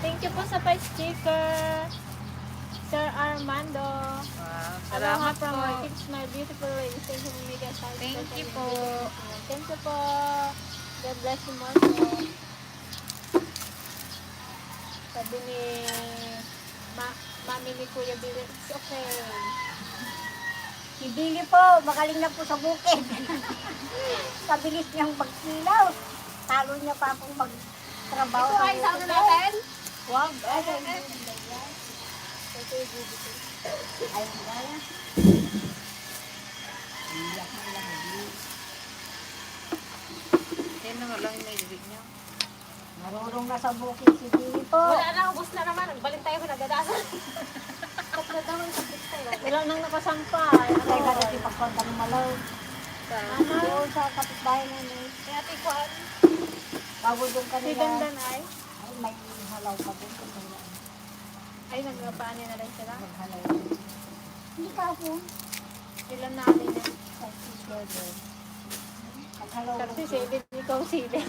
Thank you po sa pa sticker. Sir Armando. Wow, Aloha salamat from po. our kids, my beautiful ladies. Thank you, Miguel. Thank you po. Thank you po. God bless you more po. Sabi ni Mami ni Kuya Billy, it's okay. Si Billy po, magaling na po sa bukid. Kabilis niyang magsilaw. Talo niya pa akong magtrabaho sa bukid. natin? Wag. Ay, gaya. Iyak na lang. Yan na nga lang yung may bibig niya. Marurong na sa bukid si Billy po. Wala na, ubos na naman. Balik tayo ko nagadasan. Tatlo daw ang sabit tayo. Wala nang nakasampay. Kaya ka dati pagpunta ng malaw. Sa- Doon sa kapitbahay namin. Kaya tikwan. Bago doon Si kanila. Dandan ay, Ay, may halaw pa doon. Kanila. ay nagpapaan na rin sila. Maghalaw. Hindi ka po. Ilan na alin na. Sa level. Maghalaw. 37, ikaw sila.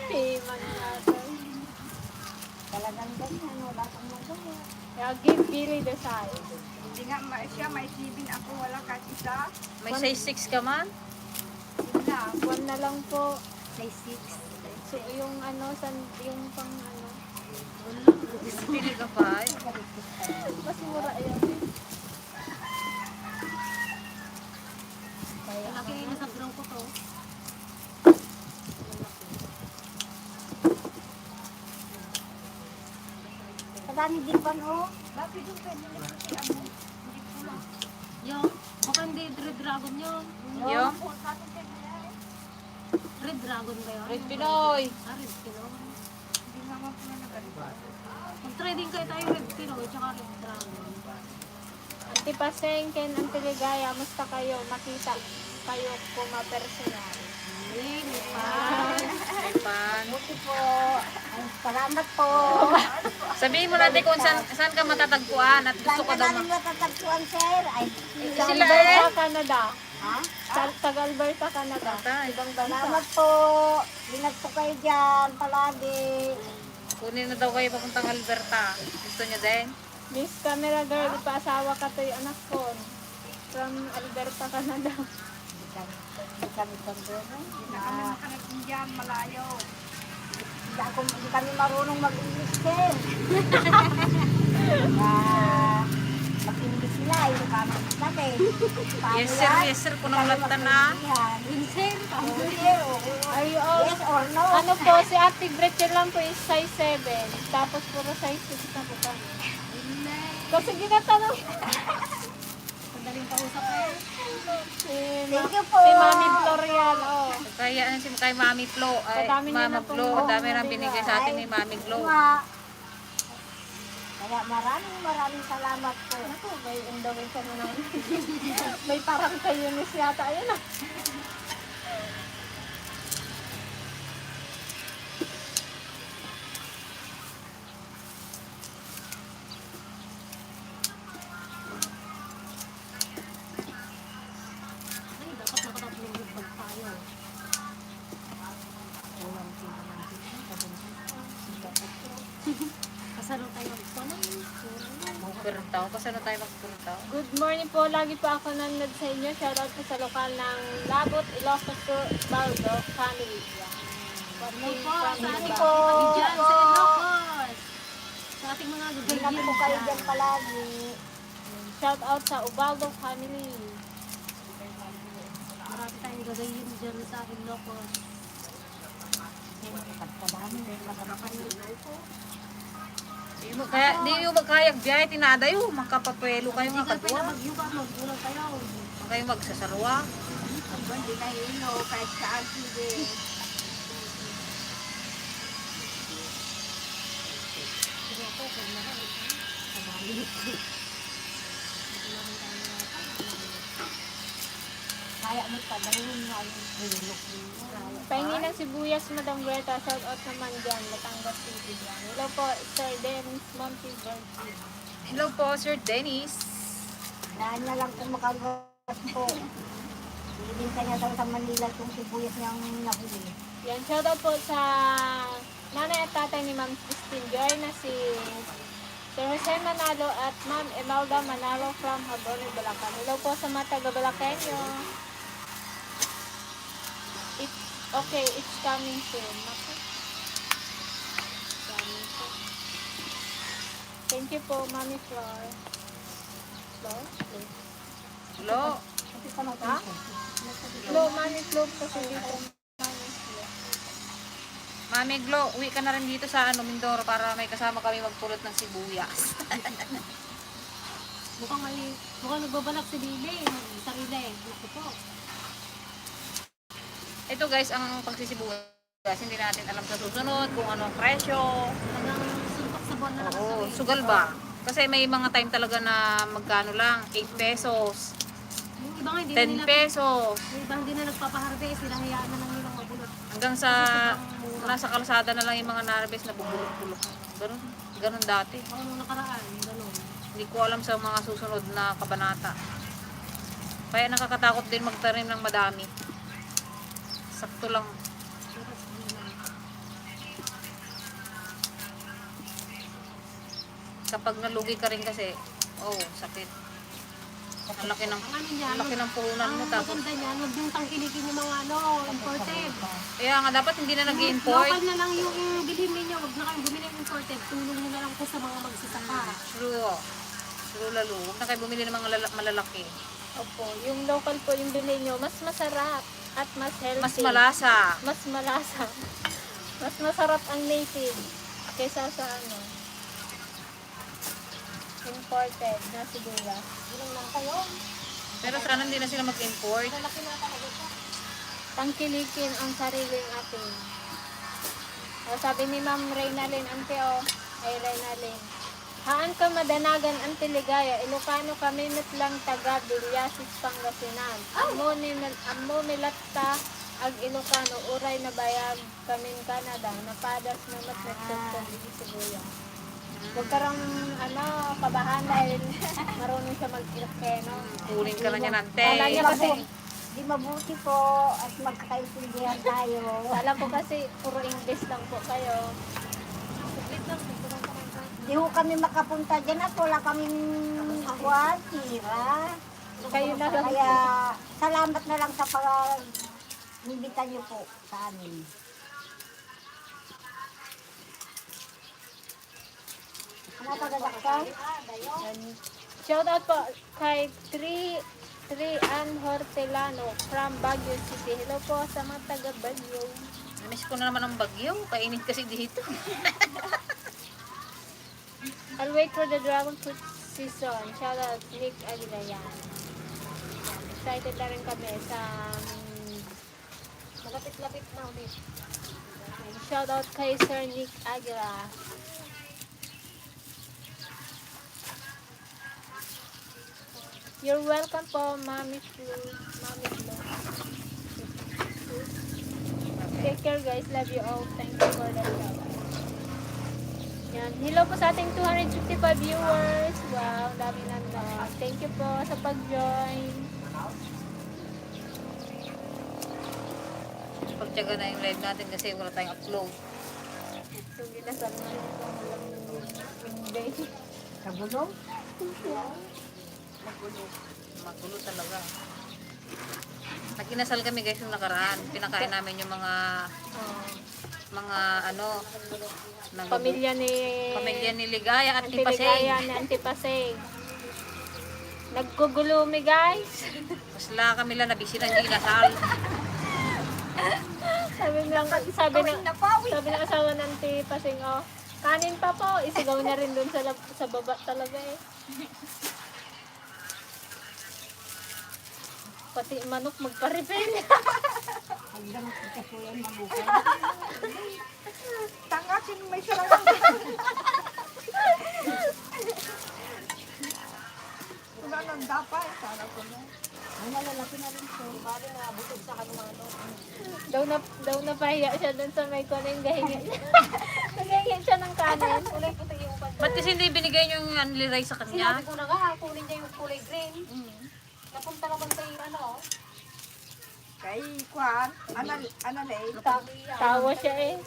Himan natin. Talagang ganyan. Wala kang magawa. Kaya give Billy the size. Hindi nga siya, may sibin ako. Wala kahit isa. May size 6 ka man? One na lang po. May 6. So, yung yung pang Pili ka pa mas mura yan. Laki na sa drone ko to. Kadami din pa no? Bakit yung pwede na Yung, baka hindi Red Dragon yun. Yung Red Dragon ba yun? Red Pinoy. Red Pinoy. Mag-trading kayo tayo Red Pinoy tsaka Red Dragon. Auntie Paseng, Ken, Auntie Ligaya, musta kayo? Makita kayo personal. May pan. Buti po. Ay, salamat po. Sabihin mo natin kung saan ka matatagpuan at gusto Saan ko ka daw namin matatagpuan, sir? Ay, Sa Sila Alberta, Canada. ha? Sa Alberta, Canada. Tay. Ibang bansa. Salamat po. Ingat po kayo dyan palagi. Kunin na daw kayo papuntang Alberta. Gusto niya din? Miss Camera Girl, ipaasawa ka to yung anak ko. From Alberta, Canada. Hindi kami kondono. Nakarating dyan, malayo. Hindi kami marunong mag-English din. Mag-English sila, yung kami natin. Yes sir, kunang lagtan na. Are you all? Yes or no? Ano po, si Ate Gretchen lang po is size 7. Tapos puro size 6 na po kami. Kasi ginatanong. Madaling kausap eh. Thank you po. Si Mami Florian, oh. Kaya ano si kay Mami Flo. Ay, Madami niya Mama na pong- Flo. Oo, Dami na madami binigay na. sa atin ni Mami Flo. Kaya maraming salamat po. Ako, may endowin ka na naman. May parang kayo ni yata. Ayun na. Ay, dapat nakatapulog pag tayo. Kasalo tayo magpanan. Purtaw. Pasano tayo magpurtaw? Good morning po. Lagi po ako nanonood sa inyo. Shoutout po sa lokal ng Labot, Ilocos Sur, Baldo, family. Working from Thank you Iba. po. Diyan sa Ilocos. Sa ating mga Ingat po kayo dyan palagi. Shoutout sa Ubaldo family. Marami tayong gagayin dyan sa Ilocos. Pagkadami rin Di mo magkayag biyay, tinadayo. Makapapwelo kayo Hindi nga kayo pwede kadwa. mag-yuba, mag-ulang kayo. Huwag kayo magsasarwa. Hindi na ino, kahit saan sige. Kaya mo padahon nga yung bulok mo. Pahingi ng sibuyas, Madam Greta. Shoutout naman dyan. Batangas City dyan. Hello po, Sir Dennis Monty Virgin. Hello po, Sir Dennis. Daan na lang kung makagat po. Ibinta niya daw sa Manila itong sibuyas niyang nahuli. Yan, shoutout po sa nanay at tatay ni Ma'am Christine Joy na si Sir Jose Manalo at Ma'am Emalda Manalo from Habone, Bulacan. Hello po sa mga taga-Bulacanyo. Okay, it's coming soon. Naku. Coming soon. Thank you po, Mami Flor. Flor? Hello. Ha? Flo, Mami Flo kasi dito. Mami Flo. Mami Glo, uwi ka na rin dito sa Mindoro para may kasama kami magpulot ng sibuyas. Mukhang nagbabalak si Bibi. Sarili. Naku po. Ito guys, ang pagsisibuyas, hindi natin alam sa susunod kung anong presyo. Hanggang suntok sa buwan na lang Oo, kami. sugal ba? Kasi may mga time talaga na magkano lang, 8 pesos, Yung iba nga, hindi 10 na nila, pesos. yung iba hindi na nagpapaharvest. Sila hayaan na lang nilang mabulot. Hanggang sa nasa kalsada na lang yung mga narvest na bubulok-bulok. Ganun dati. Ako nung nakaraan, gano'n. Hindi ko alam sa mga susunod na kabanata. Kaya nakakatakot din magtanim ng madami. Sakto lang. Kapag nalugi ka rin kasi, oh, sakit. Ang laki ng, Ang ano niya, ang laki ng puhunan mo ang tapos. maganda niya, huwag yung tangkilikin yung mga imported. Kaya nga dapat hindi na nag-import. Local na lang yung bilhin ninyo, huwag na kayong bumili ng imported. Tulong nyo na lang po sa mga magsasaka. True. True lalo. Huwag na kayo bumili ng mga malalaki. Opo, yung local po yung bilhin nyo, mas masarap at mas healthy. Mas malasa. Mas malasa. Mas masarap ang native kaysa sa ano, imported na sibuyas. Ilang lang kayo. Pero sana hindi na sila mag-import. Tangkilikin ang sariling atin. O, sabi ni Ma'am Reynalyn, ante o, ay Reynalyn. Haan ka madanagan ang tiligaya, Ilocano kami lang taga Bilyasis, Pangasinan. Amo milatta ag Ilocano, uray na bayag kamin Canada, napadas na matnagtagtag di sibuyas. Huwag ka rang, kabahan dahil marunong siya mag-Ilocano. Kunin ka na niya ng Kala niya kasi, Di mabuti po at magkakaintindihan tayo. alam ko kasi puro English lang po kayo. Di ho kami makapunta dyan at wala kaming kuwan, tira. Kayo na lang. Kaya salamat na lang sa pag-imbita niyo po sa amin. Ano pagdadak ka? Shout out po kay Trian Hortelano from Baguio City. Hello po sa mga taga Baguio. Namiss ko na naman ang bagyo. Kainit kasi dito. I'll wait for the dragon fruit season. Shout out Nick Aguilayan. Excited na rin kami sa malapit-lapit na ulit. Shout out kay Sir Nick Aguila. You're welcome po, Mami Flo. Mami Flo. Take care guys. Love you all. Thank you for that love. Yan. Hello po sa ating 255 viewers. Wow, dami nanonood. Thank you po sa pag-join. Pagtyaga na yung live natin kasi wala tayong upload. So, ginasal na rin ito. Walang day. Kabulong? Magulo talaga. Nakinasal kami guys yung nakaraan. Pinakain namin yung mga ano Pamilya ni Ligaya at Auntie Tipaseng. Ligaya ni Auntie Paseng. Nagkugulumi guys. Masla kami lang nabisi ng inasal. sabi ng asawa ng Auntie Paseng, oh, kanin pa po. Isigaw na rin dun sa baba talaga eh. Pati manok magpa-refill. Hanggang kasuyan mabukan. Tangasin may sarang. Wala nang dapat. Sana ko na. Ang malalaki na rin po. Bali na butog sa kanumano. Daw na pahiya siya dun sa may kuning gahingi. Nagahingi siya ng kanin. Kulay puti yung pag... Ba't kasi hindi binigay yung anliray sa kanya? Sinabi ko na nga, kunin niya yung kulay green. Napunta naman kay ano? Kay Kwan, Analay. Tawa siya eh.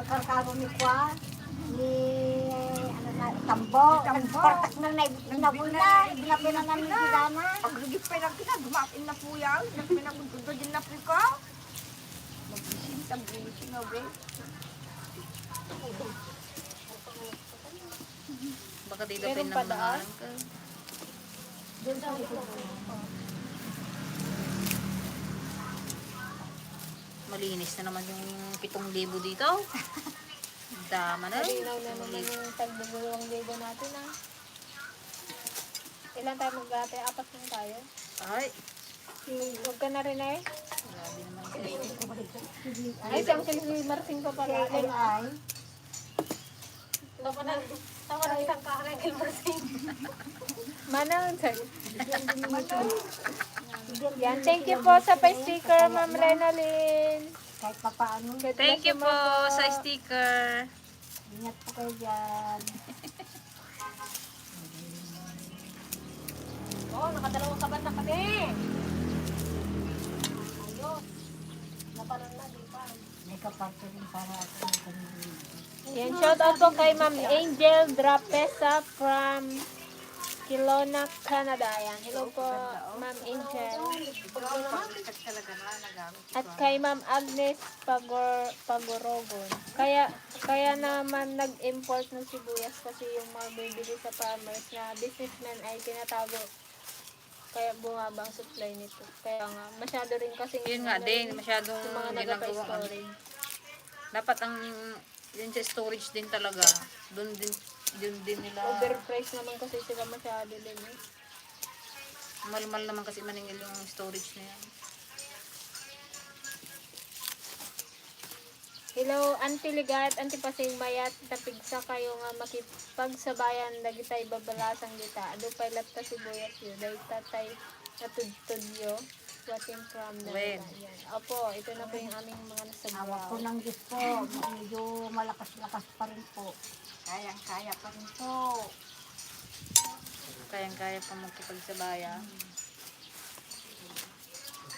Magkarkaro ni Kwa, ni Tambo. Partas na nabula. Binapina na ni Gidana. Pag-rigip pa lang kina, gumakin na po yan. Pinagpunto din na po ko. Mag-isin, tag-isin na ba? Baka dito Meron pin pa ng daan? ka. Malinis na naman yung 7,000 dito. Dama na. Malinaw na naman yung tagdugulong libo natin ah. Ilan tayo mag-ate? 4 lang tayo. Ay, Huwag ka na rin eh. grabe naman kayo. Ay, si Uncle Marcin pa pala. Ay, ay. Tawa na isang kaharagil Marcin. Manang, sir. Yan, thank you po sa pa-sticker, Ma'am Renalyn. Kahit pa paano. God Thank bless you po mga sa sticker. Ingat po kayo dyan. Oh, nakadalawang kaban na kami. Ayos. Napanan na, di pa. May kaparte rin para ako ng kanilin. Yan, shout out po kay Ma'am Angel Drapesa from Kelowna, Canada. Yan, hello po, Ma'am Angel. Talaga na, nagamit. At kay Ma'am Agnes Pagorogon. Kaya naman nag-import ng sibuyas kasi yung mga bibili sa farmers na businessmen ay tinatago. Kaya bumaba ang supply nito. Kaya nga, masyado rin kasi Yun nga din, masyadong yung mga ginagawa. nagpa-storage. Dapat ang yun sa storage din talaga. Doon din nila. Overpriced naman kasi sila masyado din eh. Malmal naman kasi maningil yung storage na yan. Hello, Auntie Ligat, Auntie Pasing Mayat, tapigsa kayo nga makipagsabayan dagitay babalasang dita. Ado pay lapta sibuyas yun. Dahil tatay natudtod yo. Watching from the When? yan. Opo, ito na po yung aming mga Awa po nasabaw. ng Diyos po. Medyo malakas-lakas pa rin po. Kayang-kaya pa rin po. Kayang-kaya pa magkipagsabaya.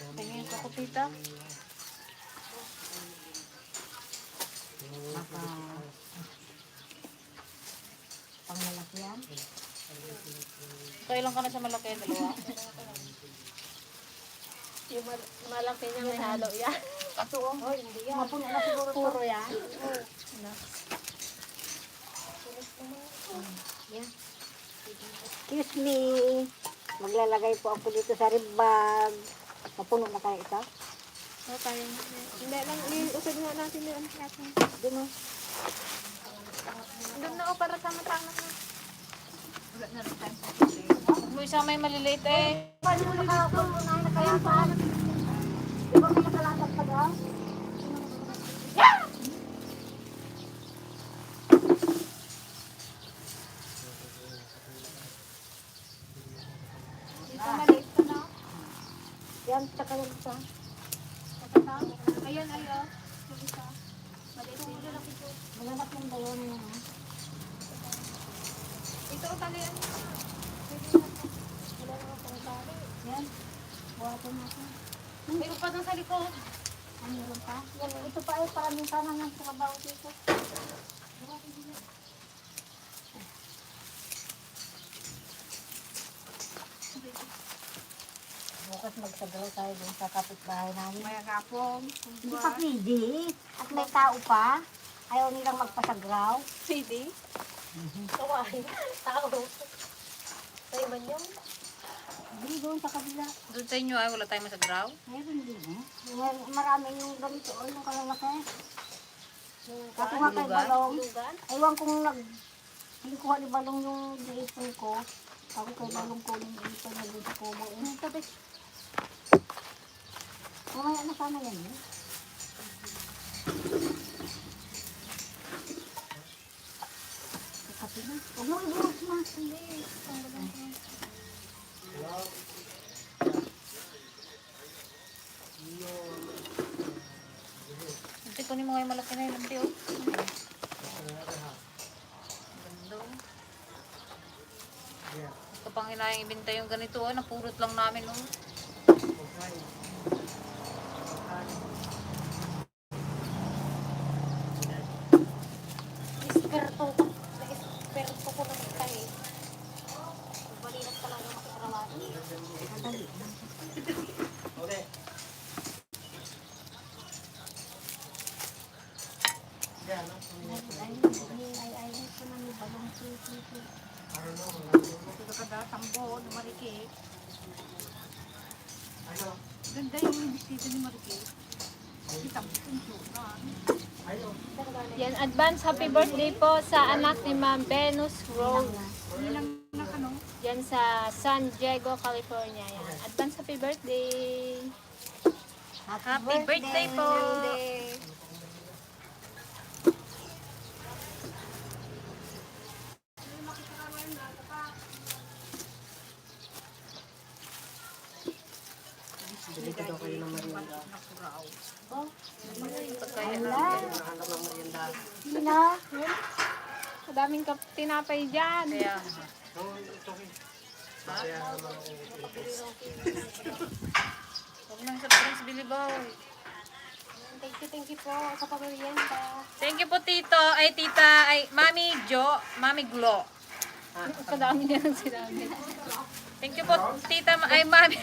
Tingin ko tita. Baka pang malaki yan. Kailan ka na sa malaki? Dalawa? Yung malaki niya may halo yan. Ito oh, hindi yan. Mapuno na siguro to. Puro yan. Yan. Excuse me. Maglalagay po ako dito sa rib bag. Mapuno na kaya ito? So, tayo. Hindi lang, usad nga natin yung natin. Doon oh. Doon na o, para sama-sama na. Mo isama yung maliliit eh. Paano mo nakapuno na nakalapan? Di ba may nakalapan pa daw? Dito maliit ka na. Yan, tsaka yung isa. Ayun, ayun. Yung isa. Maliit din. Malalak yung bayan niya. Ito o talian. Yan. Buhatin natin. Meron pa doon sa likod. Ano meron pa? Yan, ito pa ay paraming sana ng trabaho dito. Bukas magsagaw tayo dun sa kapitbahay namin. May agapong. Hindi pa pwede. At may tao pa. Ayaw nilang magpasagraw. CD. Kawain. Tao. Tayo man yun. Hindi doon sa kabila. Doon sa inyo ay wala tayong masagraw. Meron din eh. Maraming yung ganito o yung kalalaki. Kaso nga kay Lugar? Balong. Lugan. Aywan kung nagkuha ni Balong yung diipon ko. Ako kay Balong ko yung diipon na dito ko mo. Tapos, mamaya na sana yan eh. Kapit na. Huwag mo ibuhos ma. Hindi. Hindi ko ni mga yung malaki na yun. Hindi oh. Ganda oh. Ito pang hinayang ibinta yung ganito oh. Napurot lang namin oh. Esperto ko. Esperto ko na tayo. Balinas talaga makitrabaho. Madali. Ay, ito na ni Balong Tito. Ito ka daw, tambo, ni Marike. Ganda yung vestido ni Marike. Kita mo kung sukan. Yan, advance happy birthday po sa anak ni Ma'am Venus Rose. Nilang na ano. Yan sa San Diego, California. Yan. Advance happy birthday. Happy birthday po! Bili ko daw kayo ng merienda. Pagkaya Wala. Nakahanap ng merienda. Sina? Madaming tinapay dyan. Kaya, Oo, it's okay. Masaya naman ako. huwag nang sa Prince Billy Boy. Thank you po sa pamerienda. Thank you po tito, ay tita, ay Mami Jo, Mami Glo. Kadami niya ng sinabi. Thank you po tita, ay Mami.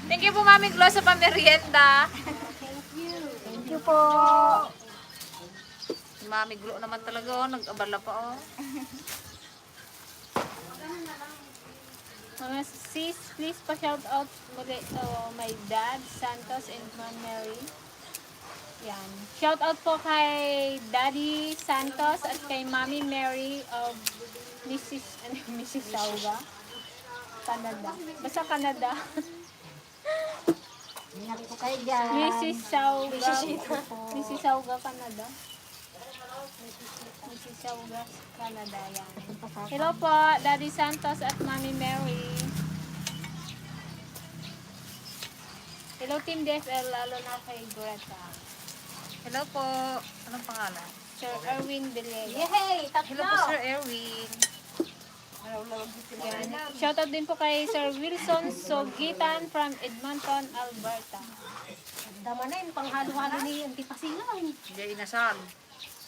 Thank you po Mami Glo sa pamerienda. Thank you po. Si Mami Glo naman talaga oh, nag-abala pa oh. Mga sis, please pa-shout out muli to my dad, Santos, and Ma'am Mary. Yan. Shout out po kay Daddy Santos at kay Mami Mary of Mrs. Sauga, Canada. Basta Canada. Ingat po kayo dyan. Mrs. Sauga. Mrs. Sauga, Canada. Mrs. Sauga, Canada. Yan. Hello po, Daddy Santos at Mami Mary. Hello Team DFL, lalo na kay Greta. Hello po. Anong pangalan? Sir Erwin Villela. Yay! Hello po Sir Erwin. Yan. Shoutout din po kay Sir Wilson Sogitan from Edmonton, Alberta. Dama na yun, panghalo-halo ni Antipasilan. Jay inasal.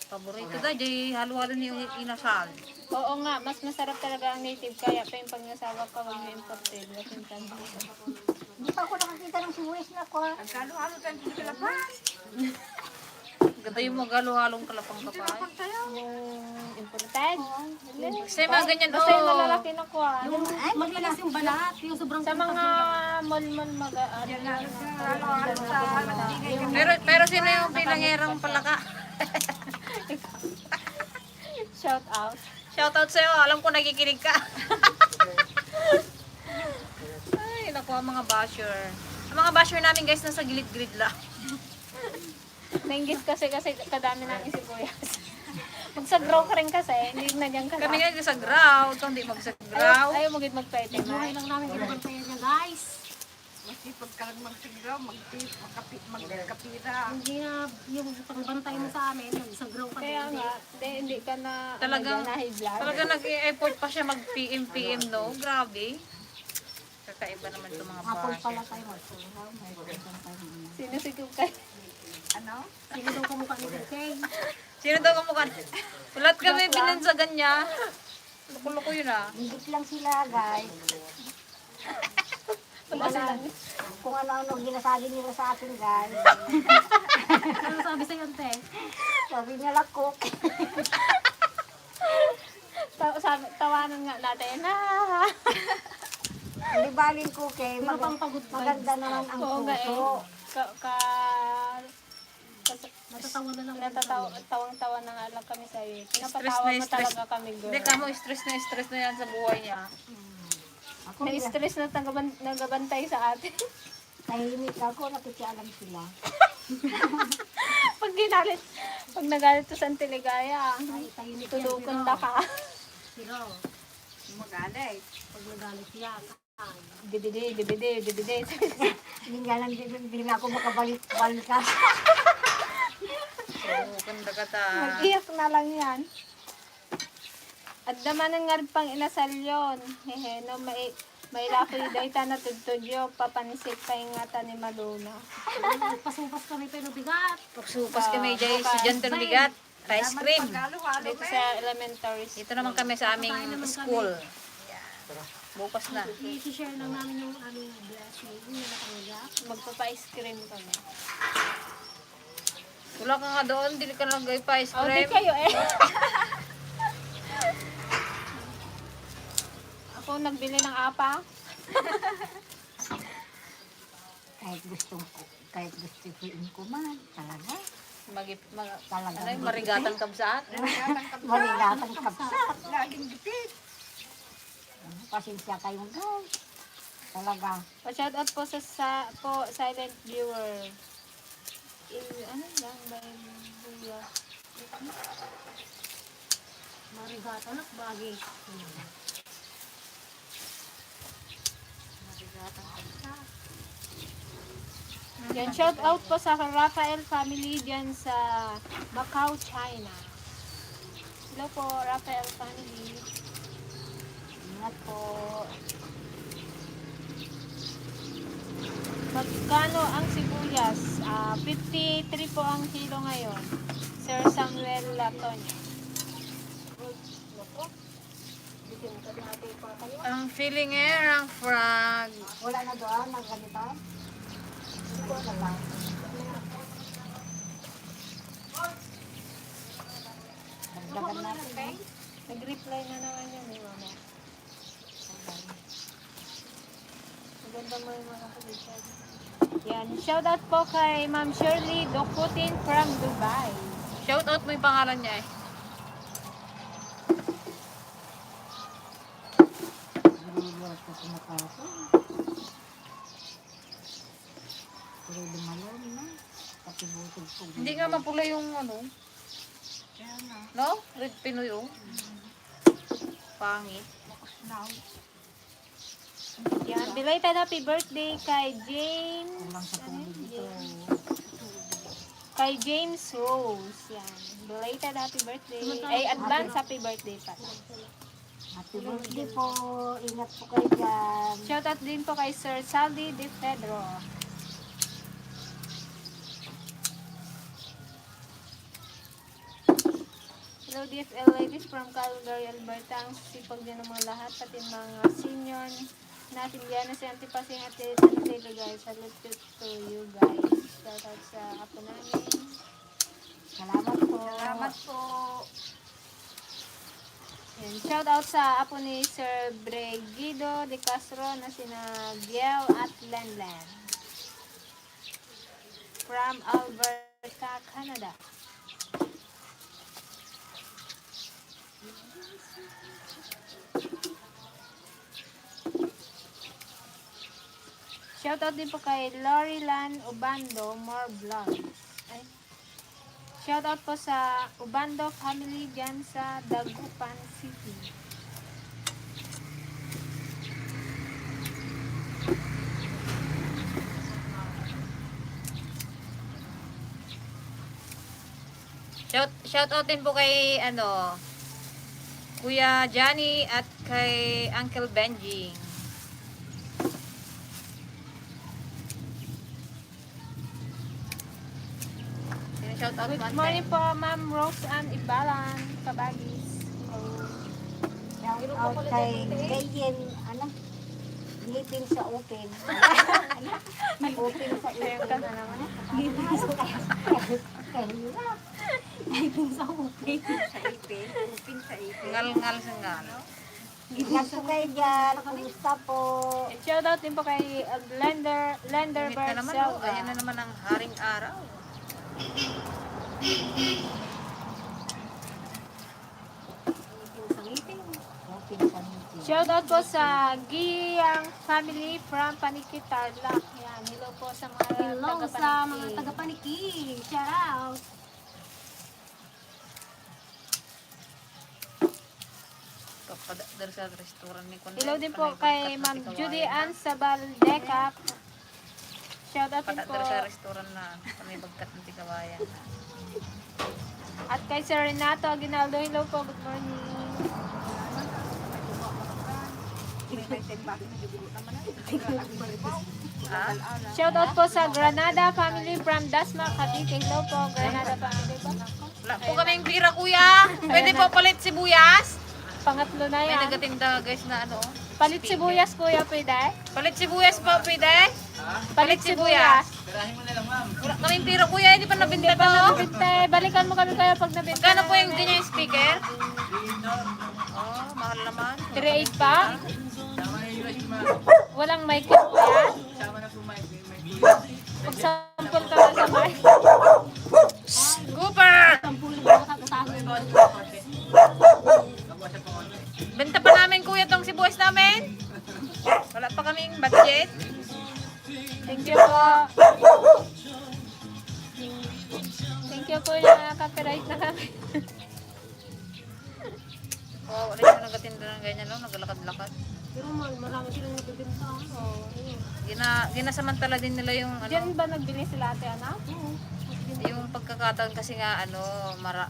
Paborito da, Jay halo-halo ni inasal. Oo nga, mas masarap talaga ang native. Kaya pa yung pag-nasawa ka, huwag yung imported. Huwag yung translation. Hindi pa ako nakakita ng sibuyas na ko. Ang halo-halo tayo sa kalapan. Ganda yung mga halo-halong kalapang kapay. Yung imported. Kasi mga ganyan, Basta yung malalaki na kuha. Ay, malinis yung balat. Yung sobrang Sa mga mall-mall Halo-halo sa halong Pero sino yung bilangerang palaka? shout out. Shoutout sa'yo, alam ko nakikinig ka. Ay, naku, ang mga basher. Ang mga basher namin guys, nasa gilid-gilid lang. Nainggit kasi kadami namin sibuyas. Magsagraw ka rin kasi, hindi na dyan ka. Kami nga sa ground, ikaw hindi magsagraw. Ayaw mo gid magpwede. buhay lang namin ginabantayan niya, guys. Masipag ka lang magsigaw, magkapira. Hindi na yung pangbantay mo sa amin, nagsagraw ka Kaya nga, hindi ka na Talagang- nahiblag. Talaga nag-e-effort pa siya mag-PM, no? Grabe. Kakaiba naman itong mga Hapon basher. pala tayo magsuraw. May pagkakang tayo. Sino si Kukay? Ano? Sino daw kamukha ni Kay? Sino daw kamukha? Lahat kami binansagan niya. Loko-loko yun ah. Higit lang sila, guys. Kung ano-ano ginasabi nila sa atin, guys. Ano sabi sa'yo, Ante? Sabi niya lakok. Tawanan nga natin. Hindi baling ko, Kay. Maganda naman ang Oo nga eh. puso. Natatawa na nga lang kami sa'yo. Stress Pinapatawa na mo stress. talaga kami, girl. Hindi ka mo, stress na yan sa buhay niya. Ako, Na-stress na nagabantay sa atin. tahimik ako, nakikialam sila. Pag nagalit to sa Antiligaya, Ay, tahimik yan. tulukan na ka. Sila, Magalit. pag nagalit yan. Dibidi. Hindi nga lang, hindi na ako makabalik-balikan. Oo, ganda ka ta. Mag-iyak na lang yan. At damanan nga rin pang inasal yun. Hehe, no, may lakoy dayta na tudtudyo, papanisip pa ingatan ni Maluna. Pasupas kami pero bigat. Pagsupas kami dyan, estudyante ng bigat. Ice cream. Halo-halo Dito sa elementary school. Dito naman kami sa aming school. Bukas na. I-share lang namin yung aming blessing na natanggap. Magpapa-ice cream kami. Wala ka nga doon, dili ka nagay pa ice Oh, di cream. kayo eh. Ako nagbili ng apa. Kahit gustuin ko man, talaga. Talaga. Ano yung marigatan kabsat? Marigatang kapsat. Laging gipit. Pasensya kayong guys. Talaga. Pa-shout out po sa silent viewer. Ano lang ba yung Marigata na bagay. yan, shout out po sa Rafael family diyan sa Macau, China. Hello po, Rafael family. Ingat po. Magkano ang sibuyas? 53 po ang kilo ngayon. Sir Samuel Latonio. Ang feeling ang frog. Wala na doon ng ganito? Hindi ko na lang. Dagdagan natin eh. Nag-reply na naman yun eh, mama. Maganda mo yung mga kapatid. Yan, shout out po kay Ma'am Shirley Dokutin from Dubai. Shout out mo yung pangalan niya eh. Niluluwas ko kumakaso. Pero dumalon na. Pati butog ko. Hindi nga mapula yung ano. No? Red Pinoy oh. Pangit. Yan, belated happy birthday kay James. Kulang sa tubig ito. Kay James Rose. Yan. Belated happy birthday. Ay, advance happy birthday pala. Happy birthday po. Ingat po kayo dyan. Shoutout din po kay Sir Saldi De Pedro. Hello DFL ladies from Calgary, Alberta. Ang sipag din ng mga lahat, pati mga senior natin dyan. Si Auntie Pasing at Auntie guys. Salute to you guys. Shoutout sa apo namin. Salamat po. Salamat po. Yan. Shoutout sa apo ni Sir Bregido de Castro na sina Biel at Lenlen. From Alberta, Canada. Shoutout din po kay Lorilan Ubando, More Vlogs. Ay. Shoutout po sa Ubando family dyan sa Dagupan City. Shout out din po kay Kuya Johnny at kay Uncle Benji. Shout out Good morning po, Ma'am Rose Ann Ibalan, Kabagis. Shout out kay Gayen, ngipin sa open. Open sa open. Ngipin sa ngipin sa open. Sa ipin. Upin sa ipin. Ngal-ngal sa ngal. Ingat po kayo dyan. Kumusta po? Shoutout din po kay Init na Lenderberg naman, Selva. ganyan na naman ang haring araw. Open sa ngipin. Shoutout po sa Giyang family from Paniki Tarlac. Yan, hello po sa mga Hello taga-Paniki. sa mga taga-Paniki. Shout out. Papadar sa restaurant ni Kundi. Hello din po kay Ma'am Judy Ann Sabaldeca. Shoutout din po. Papadar sa restaurant na kami bagkat ng Tigawayan. At kay Sir Renato Aguinaldo, hello po, good morning. May timbak na dugo naman na. Ha? Shoutout po sa Granada family from Dasma, Cavite. Hello po, Granada family po. Wala po kaming pira, kuya. Pwede po palit sibuyas. Pangatlo na May yan. nagatinda guys na Palit speaker. sibuyas, kuya, pwede? Palit sibuyas po, pwede? Palit sibuyas. Wala kaming pira, kuya. Hindi pa nabinta to. Binte, balikan mo kami kayo pag nabenta. Magkano po yung ganyan yung speaker? Oh, mahal naman. 3.8 pa? Walang mic yun, kuya? Pag-sample ka na sa mic. Cooper! Benta pa namin, kuya, tong sibuyas namin. Wala pa kaming budget. Thank you po. Thank you po na copyright na kami. Oh, wala yung nagatinda ng ganyan lang, naglalakad-lakad. Pero marami silang nabibenta. Ginasamantala din nila yung Diyan ba nagbili sila ate, anak? yung pagkakataon kasi nga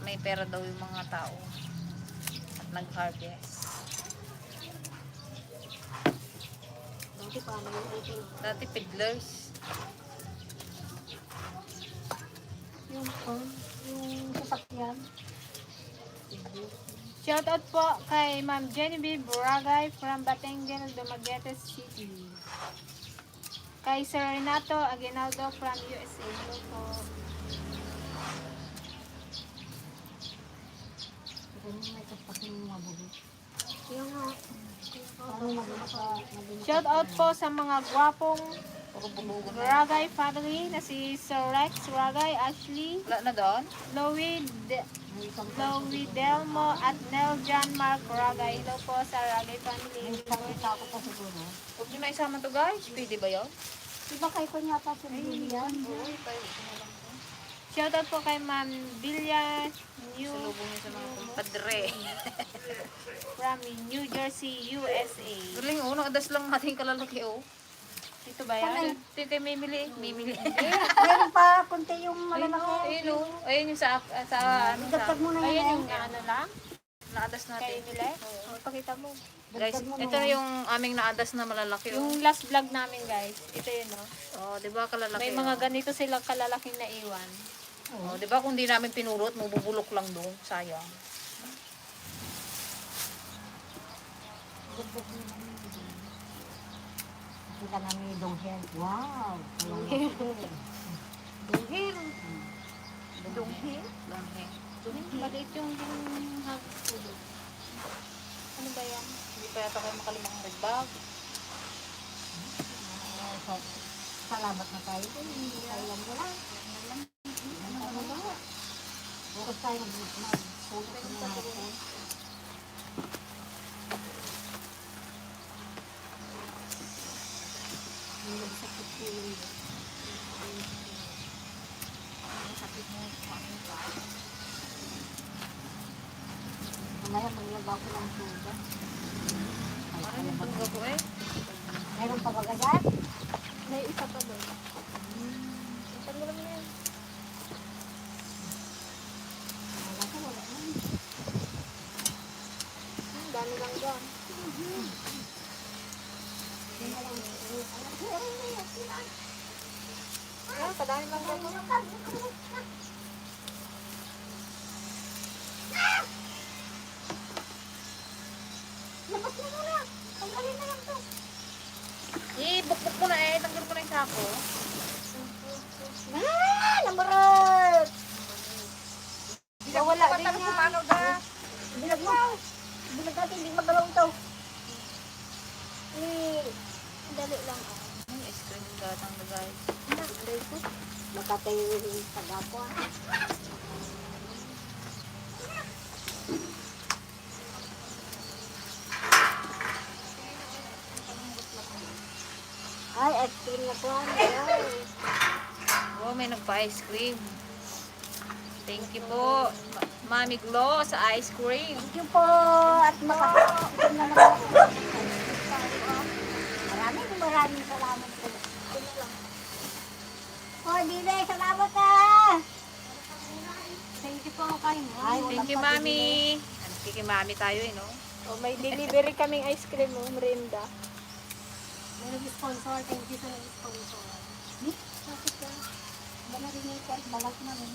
may pera daw yung mga tao at nag-harvest. Dati peddlers. Yung sasakyan. Shoutout po kay Ma'am Genevieve Boragay from Batangas, Dumaguete City. Kay Sir Renato Aguinaldo from USA. Hello po. May kapakin yung mabulit. Ano mabulit sa Shoutout po sa mga gwapong Boragay family na si Sir Rex Boragay, Ashley, Wala na doon? Chloe Delmo at Nel John Mark Boragay. Hello po sa Boragay family. Kita ko pa siguro. Huwag nyo na isama to guys. Pwede ba yun? Diba kayo ko niya pa sa Lilian? Shoutout po kay Ma'am Bilya New Salubong nyo sa mga kumpadre. from New Jersey, USA. Galing nakadas lang natin kalalaki Ito ba yan? Ito yung kay Mimili. Mimili. Meron pa konti yung Ayun malalaki. Ayun yung sa Dagdag mo na yan. Ayan yung ano lang? naadas Kayo natin. nila? Oo, pakita mo. Guys, ito na yung aming naadas na malalaki. Oh, Yung last vlog namin guys, ito yun no. oh di ba kalalaki? May mga ganito silang kalalaking naiwan. Oh, di ba kung di namin pinurot, mabubulok lang doon. Sayang. Kita namin yung donghen. Wow! Dunghin. Dunghin. Langheng. Maliit yung hagulog. Ano ba yan? Hindi pa yata kayo makalimang red bag. Salamat na tayo. Sayang mo lang. Ano ba? Bukas tayo mag-pulot ng hapon. Yung sakit ko yun. Sakit mo pa. Mamaya maglaba ko ng tuba. Ano yung tungga ko eh? Meron pa ba ganyan? May isa pa doon. Tanggalan mo na yan. Wala ka, wala na. Dami lang dyan. Yan, kadami lang dyan. Labas mo muna. Tanggalin na lang to. Bukbuk ko na eh. Tanggal ko na yung sako. Namarot! Wala din niya. Paano da? Bilag mo. Bilag natin, hindi magalaw ito. Dali lang. Yung ice cream yung gatang na guys. Makatay yung tagapo. Ay, ice cream na po. Oh, may nagpa-ice cream. Thank you po, Mami Glo, sa ice cream. Thank you po. At makakasikin na naman ako. Maraming salamat po. Oh, Dile, salamat ka. Thank you po kayo. Ay, Thank you, Mami. Mami tayo eh, no? Oh, may delivery kaming ice cream mo, Merinda. Meron sponsor. Thank you sa sponsor. Bakit ka? Bala rin yung kahit balat na rin.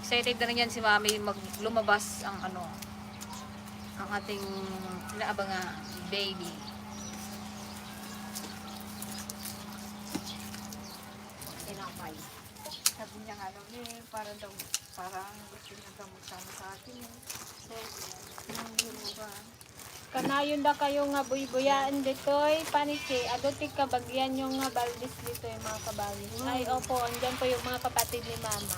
Excited na rin yan si Mami lumabas ang ano, ang ating inaabang baby. Tinapay. Sabi niya nga daw parang gusto niya daw magsama sa akin. Kanayon da kayo nga buy-buyaan ditoy, panichi, adotik kabagyan yung nga baldis dito yung mga kabali. Ay, opo, andyan po yung mga kapatid ni Mama.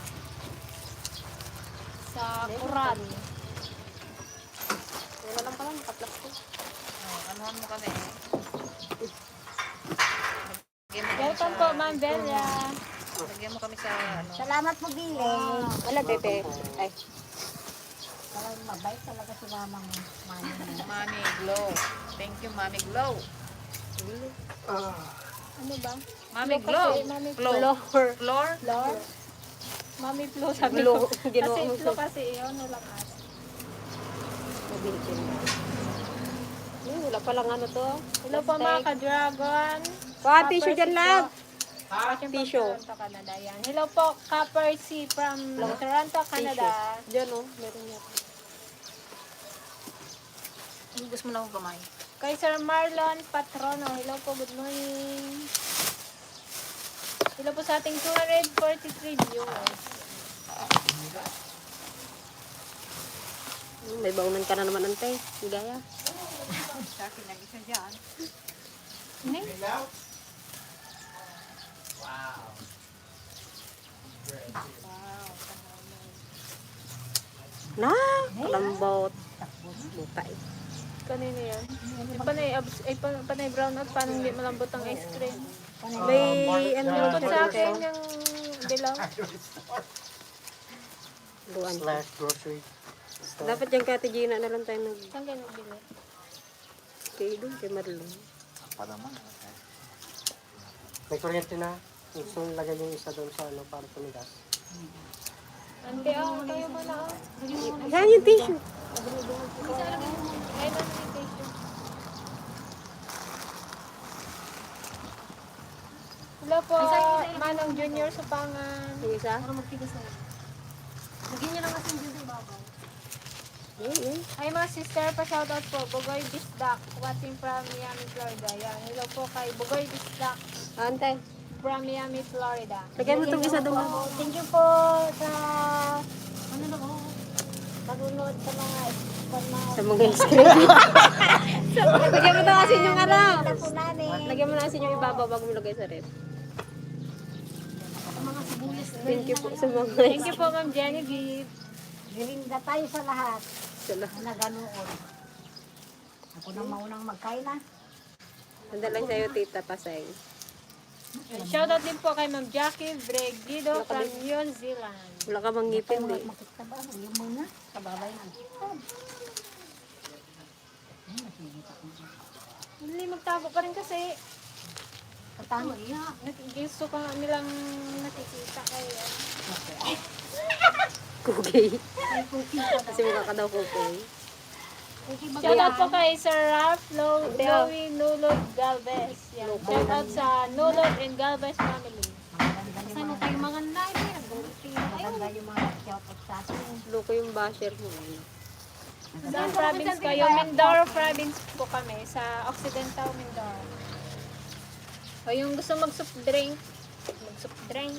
Sa Kuran. Wala lang pala, nakaplastik. Oh, anuhan mo kami. Welcome po, Ma'am Bella. Lagyan mo kami sa ano. Salamat po, Dile. Wala, bebe. Ay. Talagang mabait talaga si mama mo. Mami mo. Mami Glow. Thank you, Mami Glow. Ano ba? Mami Flo Glow. kasi, Mami Floor. Floor. Floor. Floor? Mami Flo, sabi ko. Kasi Flo kasi yun, nalakas. Wala palang ano to. Hello po mga ka-dragon. Tissue dyan lang. Tissue. Toronto, Canada. Yan. Hello po, Copper C from Toronto, Canada. Diyan o, meron niya. Hugas mo na akong kamay. Kay Sir Marlon Patrono. Hello po, good morning. Hello po sa ating 243 viewers. May baunan ka na naman, antay. Gaya. Sa akin nag-isa dyan. Na, kalambot. Bukay. Kanino yan? Panay brown out, paano hindi malambot ang ice cream? May ano Hello po po sa akin yung dilaw. Luan. Slash grocery. Dapat yung Kati Gina na lang tayo nag... Saan ka nagbili? Kay doon, kay Marlon. Pa naman. May kuryente na. Gusto nyo lagay yung isa doon sa ano para tumigas. Ante, kayo mo na. Saan yung tissue? Ayun na yung tissue. Hello po, Manong Junior Supangan. Yung isa? Lagyan niyo lang kasi yung dito babaw. Ay mga sister, pa-shoutout po. Bugoy Bisdak, watching from Miami, Florida. Yan, hello po kay Bugoy Bisdak Ante. from Miami, Florida. Lagyan mo itong isa doon. Thank you po sa pagunod sa mga Sa mga screen. Lagyan mo itong asin yung ano. na po namin. Lagyan mo na asin yung ibabaw bago mo lagay sa rep. Thank you po sa mga Thank you po, Ma'am Genevieve. Gilinda tayo sa lahat sila. na ganoon. Ako na maunang magkain na. Handa lang sa'yo, Tita Pasay. Shoutout din po kay Ma'am Jackie Bregido from New Zealand. Wala ka bang ngipin, di? Makita ba? Yung muna. Kababay na. Hindi, magtabo pa rin kasi. Katano iya. Gusto ka nilang nakikita kay Cookie. Kasi mukha ka daw cookie. Shoutout po kay Sir Ralph Louie Nulod Galvez. Yan. Shoutout sa Nulod and Galvez family. Saan mo kayo mga live eh? Maganda yung mga shoutout sa atin. Loko yung basher mo. Saan province kayo? Mindoro province po kami. Sa Occidental Mindoro. O yung gusto mag-soft drink. Mag-soft drink.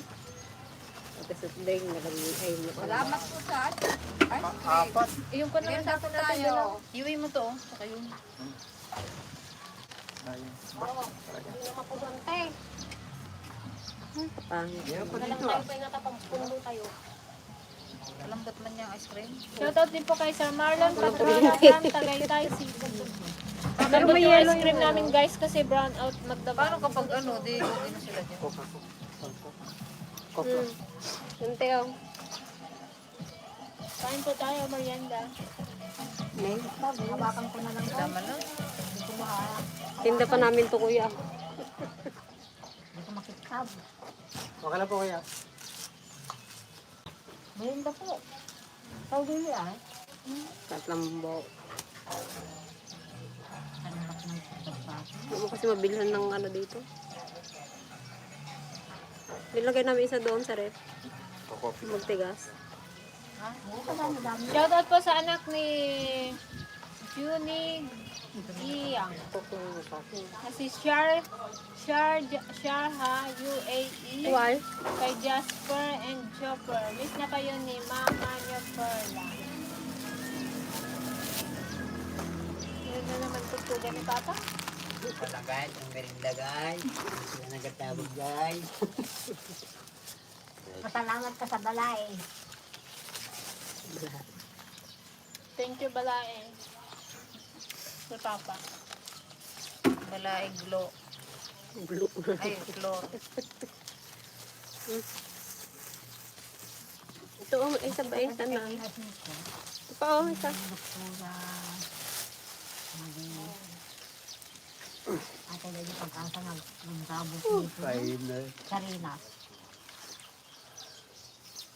Kasi drink na lang ay mo. Salamat po sa atin. Ay, Apat. Yung ko naman Maganda po natin natin tayo. Iwi mo to. Saka yung... Pangit. Yan pa dito ah. Malambot man yung ice cream. Shoutout din po kay Sir Marlon Patrona from Tagaytay City. Malambot yung ice cream namin guys kasi brown out magdaba. Paano kapag ano, di okay na sila dyan? Yung Teo. Kain po tayo, merienda. Hawakan ko na lang. Tama na. Tinda pa namin to, kuya. Hindi ko makitab. Okay na po kuya. Melinda po. Ikaw din yan. Katlambo. Anak ng pagbaso. Hindi mo kasi mabilhan ng ano dito. Nilagay namin isa doon sa ref. Magtigas. Shoutout po sa anak ni Junie Iyang. Kasi Sharha UAE. Why? Kay Jasper and Chopper. Miss na kayo ni Mama niyo Perla. Yun na naman tugtugan ni Papa. Wala guys, ang merinda guys. Sila nagkatabog guys. Pasalamat ka sa balay. Thank you, Balae. Si Papa. Balaig glow. Blue. Ay, floor. Ito, isa ba isa na? Ito pa, isa. Ate na yung pagkasa ng sabot dito. Kain na. Sarinas.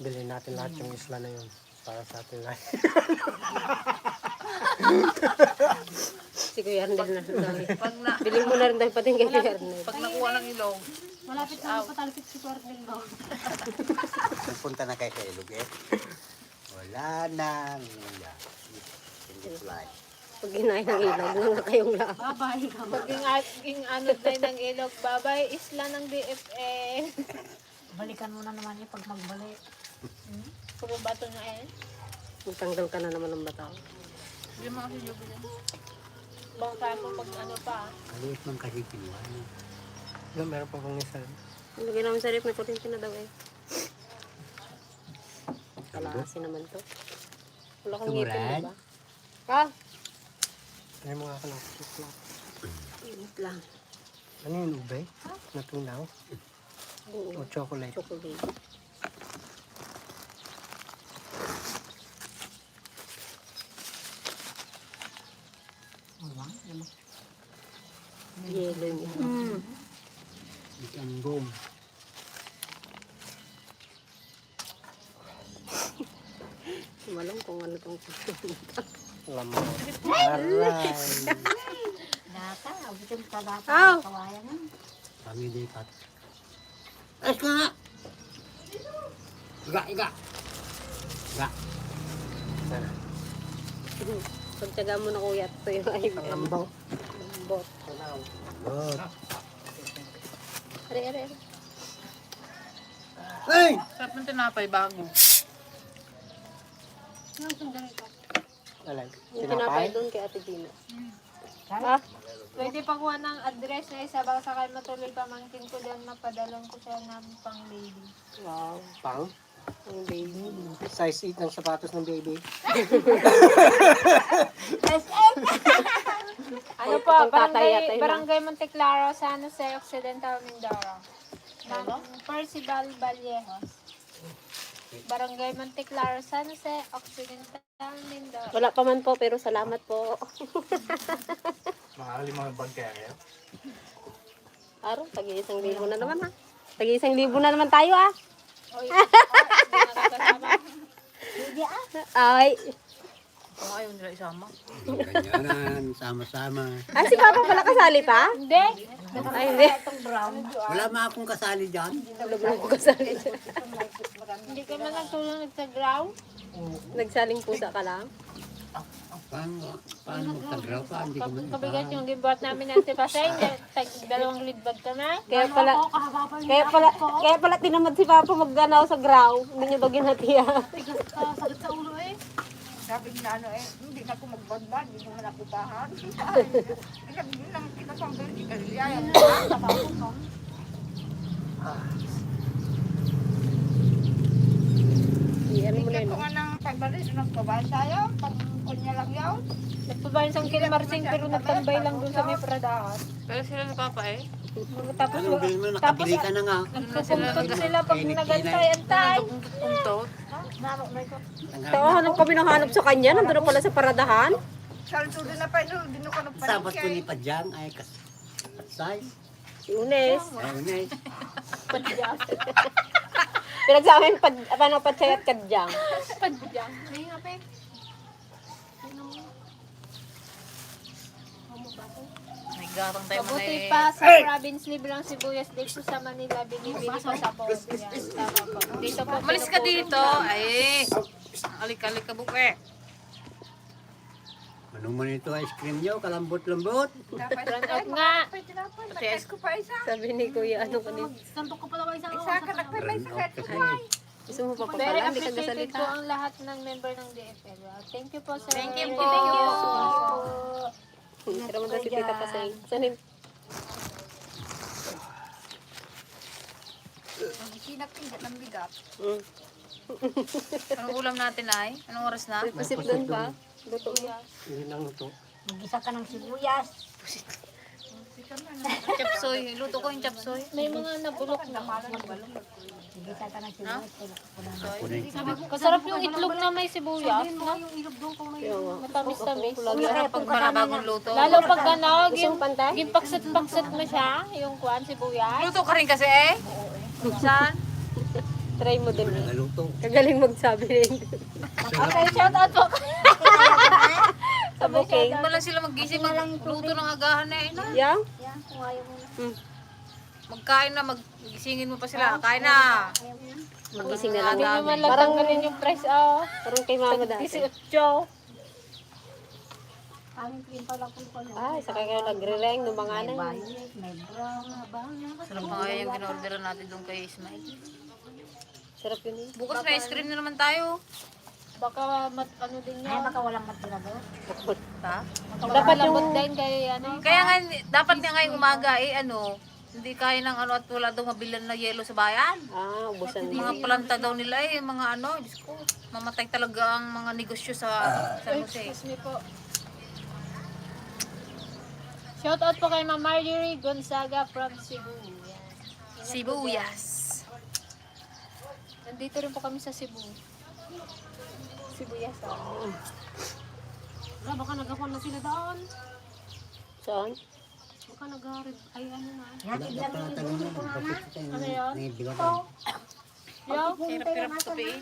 Bilhin natin lahat yung isla na yun. Para sa atin lahat. Si Kuya Arnel na dami. Pag na, Bilhin mo na rin dahil pati kay Kuya Arnel. pag nakuha ng ilong, Malapit na patalpit si Kwartel daw. Pupunta na kayo sa ilog eh. Wala nang uya. Hindi fly. Pag ginahin ng ilog, wala kayong lahat. Babay ka. Paging anod tayo ng ilog, babay, isla ng DFN. Balikan mo na naman yung pag magbalik. Puro bato na eh. Magtanggal ka na naman ng bataw. yung mga sinubo dyan. Bang tayo mo pag ano pa. Maliit man kasi kinuha. Yung meron pa pang isa. Lagyan namin sa ref, may kuryente na daw eh. Kalakasin naman to. Wala kang ngipin, Tumuran? diba? Ha? Ay mga kalakit na. Init lang. Ano yun, ube? Natunaw? Oo. O chocolate? Chocolate. Yelo yun. Ikanggong. Walang kung ano tong Lamot. Aray. Data, bitin ka data. Aw! Kawayan na. Kami lipat. Ayos ka nga! Iga, iga! Iga. Sana. Pagtyaga mo na kuya, ito yung ay Lambaw. bot. Good. Are. Hey! Sarap ng tinapay bago. Alay. Yung tinapay doon kay Ate Gina. Ah, Pwede pakuha ng address na isa baka sakay matuloy pamangkin ko dyan mapadalan ko siya ng pang baby. wow. Pang? Ang baby. Size 8 ng sapatos ng baby. Ano po, Itong tatay yata yun, Barangay Monteclaro, San Jose Occidental, Mindoro. Percival Vallejos. Barangay Monteclaro, San Jose Occidental, Mindoro. Wala pa man po, pero salamat po. Makakali mga bag kaya kayo? Araw, tag-1,000 na naman ha. Tag-1,000 na naman tayo ah. Oy, hindi nakakasama. Ay. Kung ayaw nila isama. Ganyanan, sama-sama. Ah, si Papa pala kasali pa? Hindi. Ay, hindi. Wala ma akong kasali dyan. Wala ko kasali. Hindi ka man nagtulong nagsagraw. Nagsaling pusa ka lang. Paano magtagraw pa? Hindi ko man Kabigat yung gibuhat namin ng tipasay. Dalawang lidbag ka na. Kaya pala tinamad si Papa magganaw sa graw. Hindi niya daw ginatiya. Sakit sa ulo eh. Sabi niya hindi na ako magbadbad, hindi mo na putahan. Sabi niya lang kita sa mga hindi ka liyayan. Ano mo na Hindi yun? ko nga nang pagbalis, nagpabay tayo, pag kunya lang yaw. Nagpabayan sa Kilmarsing pero nagtambay lang dun sa may paradahan. Pero sila ni Papa eh. Tapos Anong bilhin mo? Nakabili ka na nga. nagpupuntot sila pag nagantay-antay. Puntot. So, hanap kami ng hanap sa kanya. Nandun na pala sa paradahan. Salto din na pa, hindi ko nagpanik Sabas ko ni Padyang ay size. Si Unes. Ayun eh. Pinagsamin paano patsayat kadyang. Padyang. Ay, hape. May garang tayo man Mabuti eh. pa sa province librang sibuyas dito sa Manila binibili pa sa Bobo. Tama po. Dito po. Malis ka dito. Ay. Alik-alik ka buke. Ano man ito ice cream nyo? Kalambot-lambot. Run out nga. Pati ice ko pa isa. Sabi ni Kuya, ano kanina. Isa ka nagpapay sa Run out kasi. Gusto mo pa pa Very pala, hindi ka appreciated gasalita. po ang lahat ng member ng DFL. Thank you po sir. Thank you po. Tira mo daw si Tita Pasay. Saan yung Sinapingat ng bigat. Anong ulam natin ay? Anong oras na? Pusit doon pa? Luto mo. Hindi lang ito. Mag-isa ka ng sibuyas. Chapsoy. Luto ko yung chapsoy. May mga nabulok na. Mag-isa ka ng sibuyas. Kasarap yung itlog na may sibuyas. No? Yung Matamis-tamis. Lalo pag panabagong luto. Lalo pag ano, Gustong pantay? gimpaksit-paksit mo siya, yung kwan, sibuyas. Luto ka rin kasi eh. Saan? Try mo din eh. Naluto. Kagaling magsabi rin. Okay, shout out po. Sa booking. Hindi lang sila magising. Luto ng agahan na eh. Yang? Yan, kung ayaw mo na. Magkain na. Magisingin mo pa sila. Kain na. Magising na lang Hindi namin. naman lang tanggalin yung price, oh. Parang kay mama dati. 18. Aming cream pa lang po. Ay, saka kayo nagre-reng ng mga ano. May brown, bang. Sarap pa nga yung in-orderan natin doon kay Ismail. Sarap yun eh. Bukas na ice cream na naman tayo. Baka ano din Ay, yan. baka walang matira doon. Ha? Dapat labot din kay ano. Kaya nga, dapat nga ngayong umaga eh ano, hindi kaya ng ano at wala daw mabilan na yelo sa bayan. Ah, ubusan Yung mo. mga planta daw nila eh, mga ano, Diyos ko, mamatay talaga ang mga negosyo sa San Jose. Excuse me po. Shout out po kay Ma'am Marjorie Gonzaga from Cebu. Yan. Sibuyas. Nandito rin po kami sa Cebu. Sibuyas ah. Wala, baka nagkakon na sila doon. Saan? Baka nag-harip. Ay ano na. Hatid lang yung ibon ko nga na. Ano yun? May bigat. Yo, Hirap-hirap kapiin.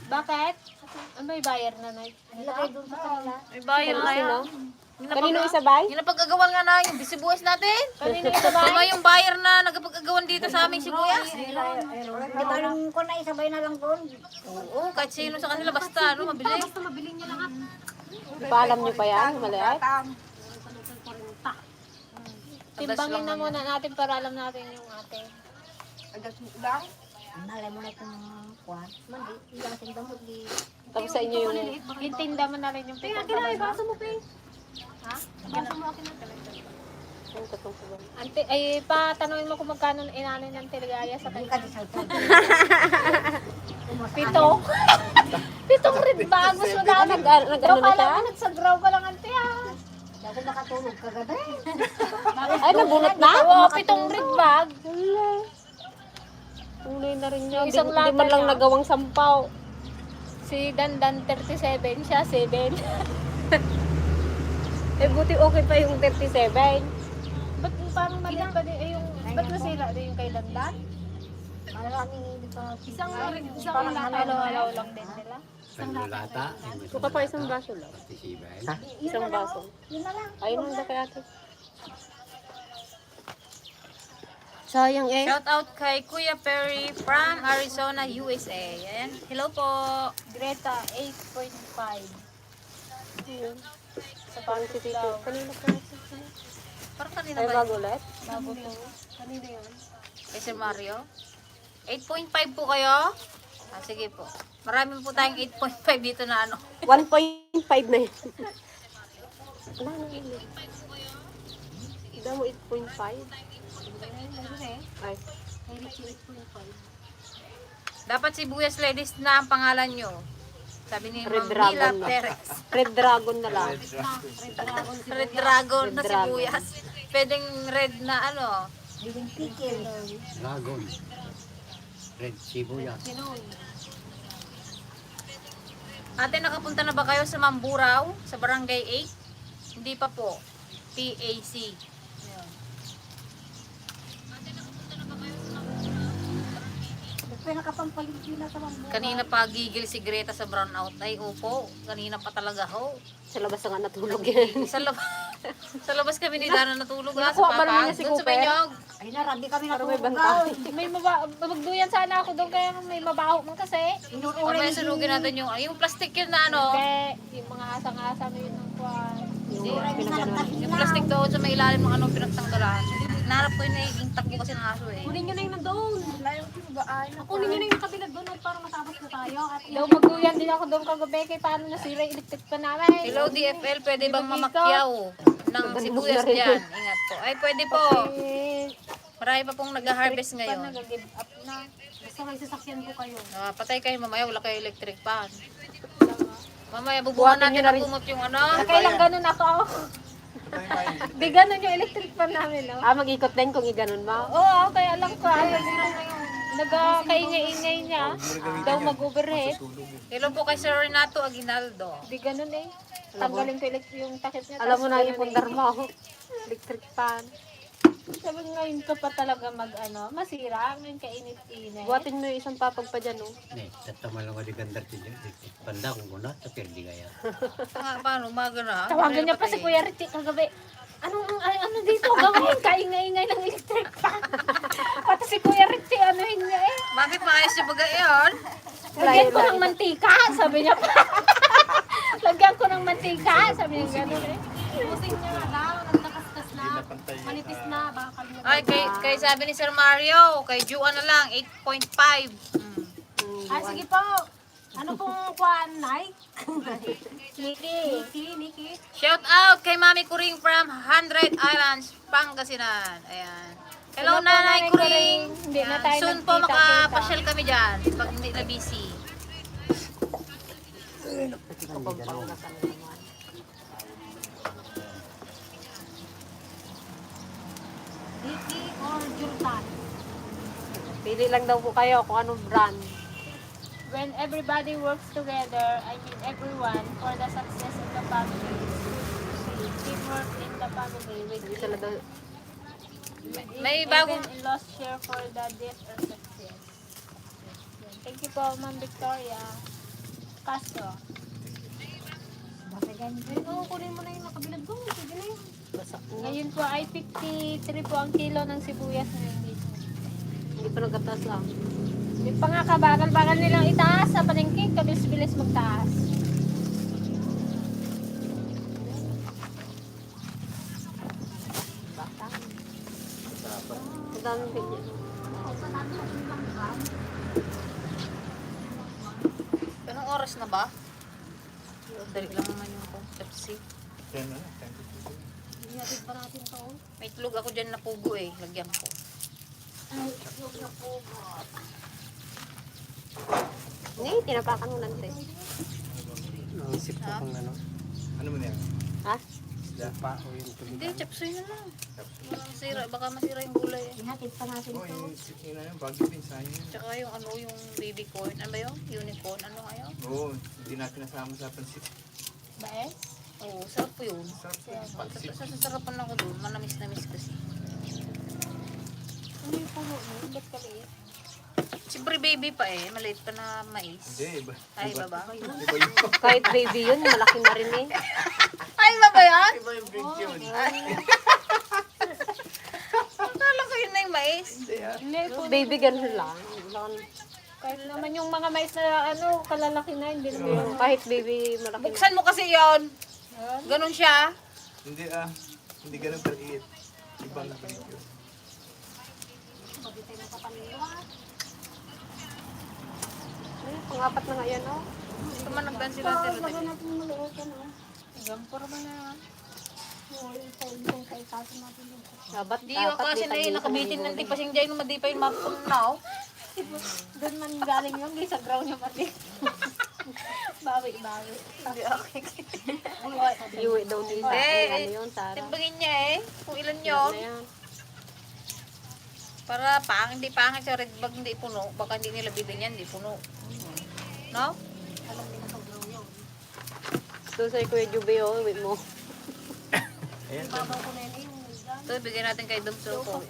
bakit? Ano may buyer na na? Nilagay doon sa kanila. May bayar na Sino? yan. Kanino isabay? Yung napag-agawan nga na yung sibuyas natin. Kanino isabay? Diba yung buyer na nagpag-agawan dito sa aming sibuyas? Di ba nung ko na isabay na lang doon? Oo, kahit sino sa kanila, basta ano, mabili. Ipaalam niyo pa yan, maliit? Timbangin na muna natin para alam natin yung ate. Adas mo lang. Nalay mo na itong kuwan. Mandi, hindi ka sindang hindi. Tapos sa inyo yung... Itinda mo na rin yung pitong palaman. mo, Ping. Ha? Yung katong sabon. Ante, ay, patanungin mo kung magkano inanin ng teligaya sa Hindi ka kanya. di sa Pito. Pitong red bag. Gusto mo dami. Nag-ano Daw na pala siya? mo, nagsagraw pa lang ante ah. Hindi ako nakatulog kagabi. Ay, nabunot na? Oo, pitong red bag. Wala. Kulay na rin niya. Yung isang Di man lata lang niya. nagawang sampaw. Si Dandan 37, siya 7. Eh, buti okay pa yung 37. Ba't parang mali pa din, eh, yung, ba't nasira din yung kay Dandan? Maraming hindi pa. Isang halaw-halaw lang din nila. Panlulata. Suka pa isang baso lang. Partisibay. Isang baso. Yun na lang. Ayun lang kay ate. Sayang eh. Shout out kay Kuya Perry from Arizona, USA. Ayan. Hello po. Greta 8.5. Sa parang si Tito. Kanina pa. Parang kanina Ay, ba? bago ulit. Bago to. Kanina yun. Kay Sir Mario. 8.5 po kayo? Ah, sige po. Marami po tayong 8.5 dito na ano. 1.5 na yun. Wala na yun. Hindi mo 8.5. Ay, Dapat sibuyas ladies na ang pangalan nyo. Sabi ni Red Ma'am Dragon Mila na. Perez. Red Dragon na lang. Red Dragon na Red Dragon. sibuyas. Pwedeng red na ano. Living pickle. Dragon. Red sibuyas. Ate, nakapunta na ba kayo sa Mamburao? Sa Barangay 8? Hindi pa po. PAC. Kaya nakapampaligid na sa mga Kanina pa gigil si Greta sa brownout. Ay, opo. Kanina pa talaga ho. Sa labas na nga natulog yan. Sa labas, sa labas kami ni Dana natulog ha, sa Nakuha ba naman papag. niya si Doon sa Cooper? Penyog. Ay narabi kami na Pero may tulog. bantay. May magduyan sana ako doon kaya may mabaho man kasi. Mamaya sunugin natin yung plastic yun na ano. Hindi, yung mga asang-asa na yun ng kwan. Yung plastic doon sa may ilalim ng ano pinagtanggalan. Naharap ko yung naging takbo kasi ng aso eh. Kunin nyo na yung nandoon. Kunin nyo na yung kabilag doon at para matapos na tayo. At Daw magduyan din ako doon kagabi kay paano nasira yung electric pa namin. Hello DFL, pwede bang mamakyaw ng sibuyas dyan? Ingat po. Ay, pwede po. Marami pa pong nag-harvest ngayon. Nag-give up na. basta may sasakyan ko kayo. Patay kayo mamaya, wala kayo electric pan. Mamaya bubuhan Buhatin natin nyo na na rin. kumot yung ano. Kailang ganun ako. Di ganun yung electric pan namin, no? Ah, mag-ikot din kung i-ganon mo. Oo, kaya alam ko. Nagkaingay-ingay niya. Daw mag-overhead. Hello po kay Sir Renato Aguinaldo. Di ganun eh. Tanggalin ko yung takip niya. Alam mo tapos na ganun yung pundar mo. Electric fan. Sabi ko ngayon ka pa talaga masira. Ngayon kainit-init. Buhatin mo yung isang papag pa dyan, oh. Ne, tatama lang di gandar ti panda kung kuna sa perdi kaya. Paano? Umaga na. Tawagan niya pa si Kuya Richie kagabi. Ano dito gawin? Kaingay-ingay ng electric fan. Pati si Kuya Richie, anuhin niya eh. Bakit maayos yung baga yun? Lagyan ko ng mantika, sabi niya pa. Lagyan ko ng mantika, sabi niya gano'n eh. Pusing niya na daw, nagkakaskas na. Manipis na, baka kalimutan. Ay, kay sabi ni Sir Mario, kay Juan na lang, 8.5. Ay, sige po. Ano pong kuhaan, Nike? Nikki. Shout out kay Mami Kuring from 100 Islands, Pangasinan. Ayan. Hello, Hello po, Nanay Nanay Kuring. Kuring. Hindi na tayo Soon po nagkita-kita. makapasyal kami dyan pag hindi na busy. Nikki or Jordan? Pili lang daw po kayo kung anong brand. When everybody works together, I mean everyone, for the success of the family. Teamwork in the family. Hindi sila daw. May bagong Even in lost share for the death or success. Thank you po, Ma'am Victoria. Kaso. Oo, kunin mo na yung nakabilad ko. Sige na yun. Basa. Ngayon po ay 53 po ang kilo ng sibuyas ngayon dito. Hindi pa nagkataas lang. Hindi pa nga kabagal-bagal nilang itaas sa palengke. Kabilis-bilis magtaas. Ang daming ganyan. Anong oras na ba? Dali lang naman yung Pepsi. Ihatid pa natin to. May itlog ako dyan na pugo eh. Lagyan ko. Hindi, tinapakan mo lang tayo. Naisip ko kung ano. Ano mo na yan? Ha? Dapa o yung tuloy. Hindi, chapsuy na lang. Walang sira. Baka masira yung gulay eh. Ihatid pa natin Oo, to. yun na yun. Bagyo din sa yun. Tsaka yung ano, yung baby corn. Ano ba yun? Unicorn. Ano kayo? Oo, hindi natin nasama sa pansit. Baes? Oo, sarap po yun. Sarap yun. Pansit. Sasarapan ako doon. Manamis-namis kasi. Ano yung puno mo? Ba't kaliit? Siyempre baby pa eh. Maliit pa na mais. Hindi, iba. Ay, iba ba? Iba yun. Kahit baby yun, malaki na rin eh. Ay, iba ba yan? Iba yung big yun. Akala ko yun na yung mais. Hindi ah. Hindi po. Baby ganun lang. Kahit naman yung mga mais na ano, kalalaki na, hindi naman yun. Kahit baby malaki na. Buksan mo kasi yon. Ganon siya. Hindi ah. Hindi ganun kaliit. Ibang big yun. Ay, pang-apat na nga yan, oh. Tumanagdan sila sila. Lagyan natin yung maliit yan, oh. Gampor ba na yan? Oo, yung kay kaso natin yung Dapat, Di ako kasi na yun. Nakabitin ng tipasing dyan. Nung madi pa yung mapunaw. Doon man galing yung sa ground yung pati. Bawi-bawi. Hindi okay. Iwi daw nila. Hindi. Ano yun, Tara? Timbangin niya eh. Kung ilan Ano yun. na yan? Para hindi pangit sa red bag hindi puno. Baka hindi nila bilhin yan. Hindi puno. No? Doon sa Kuya Jube, oh, iwi mo. Ayan. Ito, bigyan natin kay Dumso ko.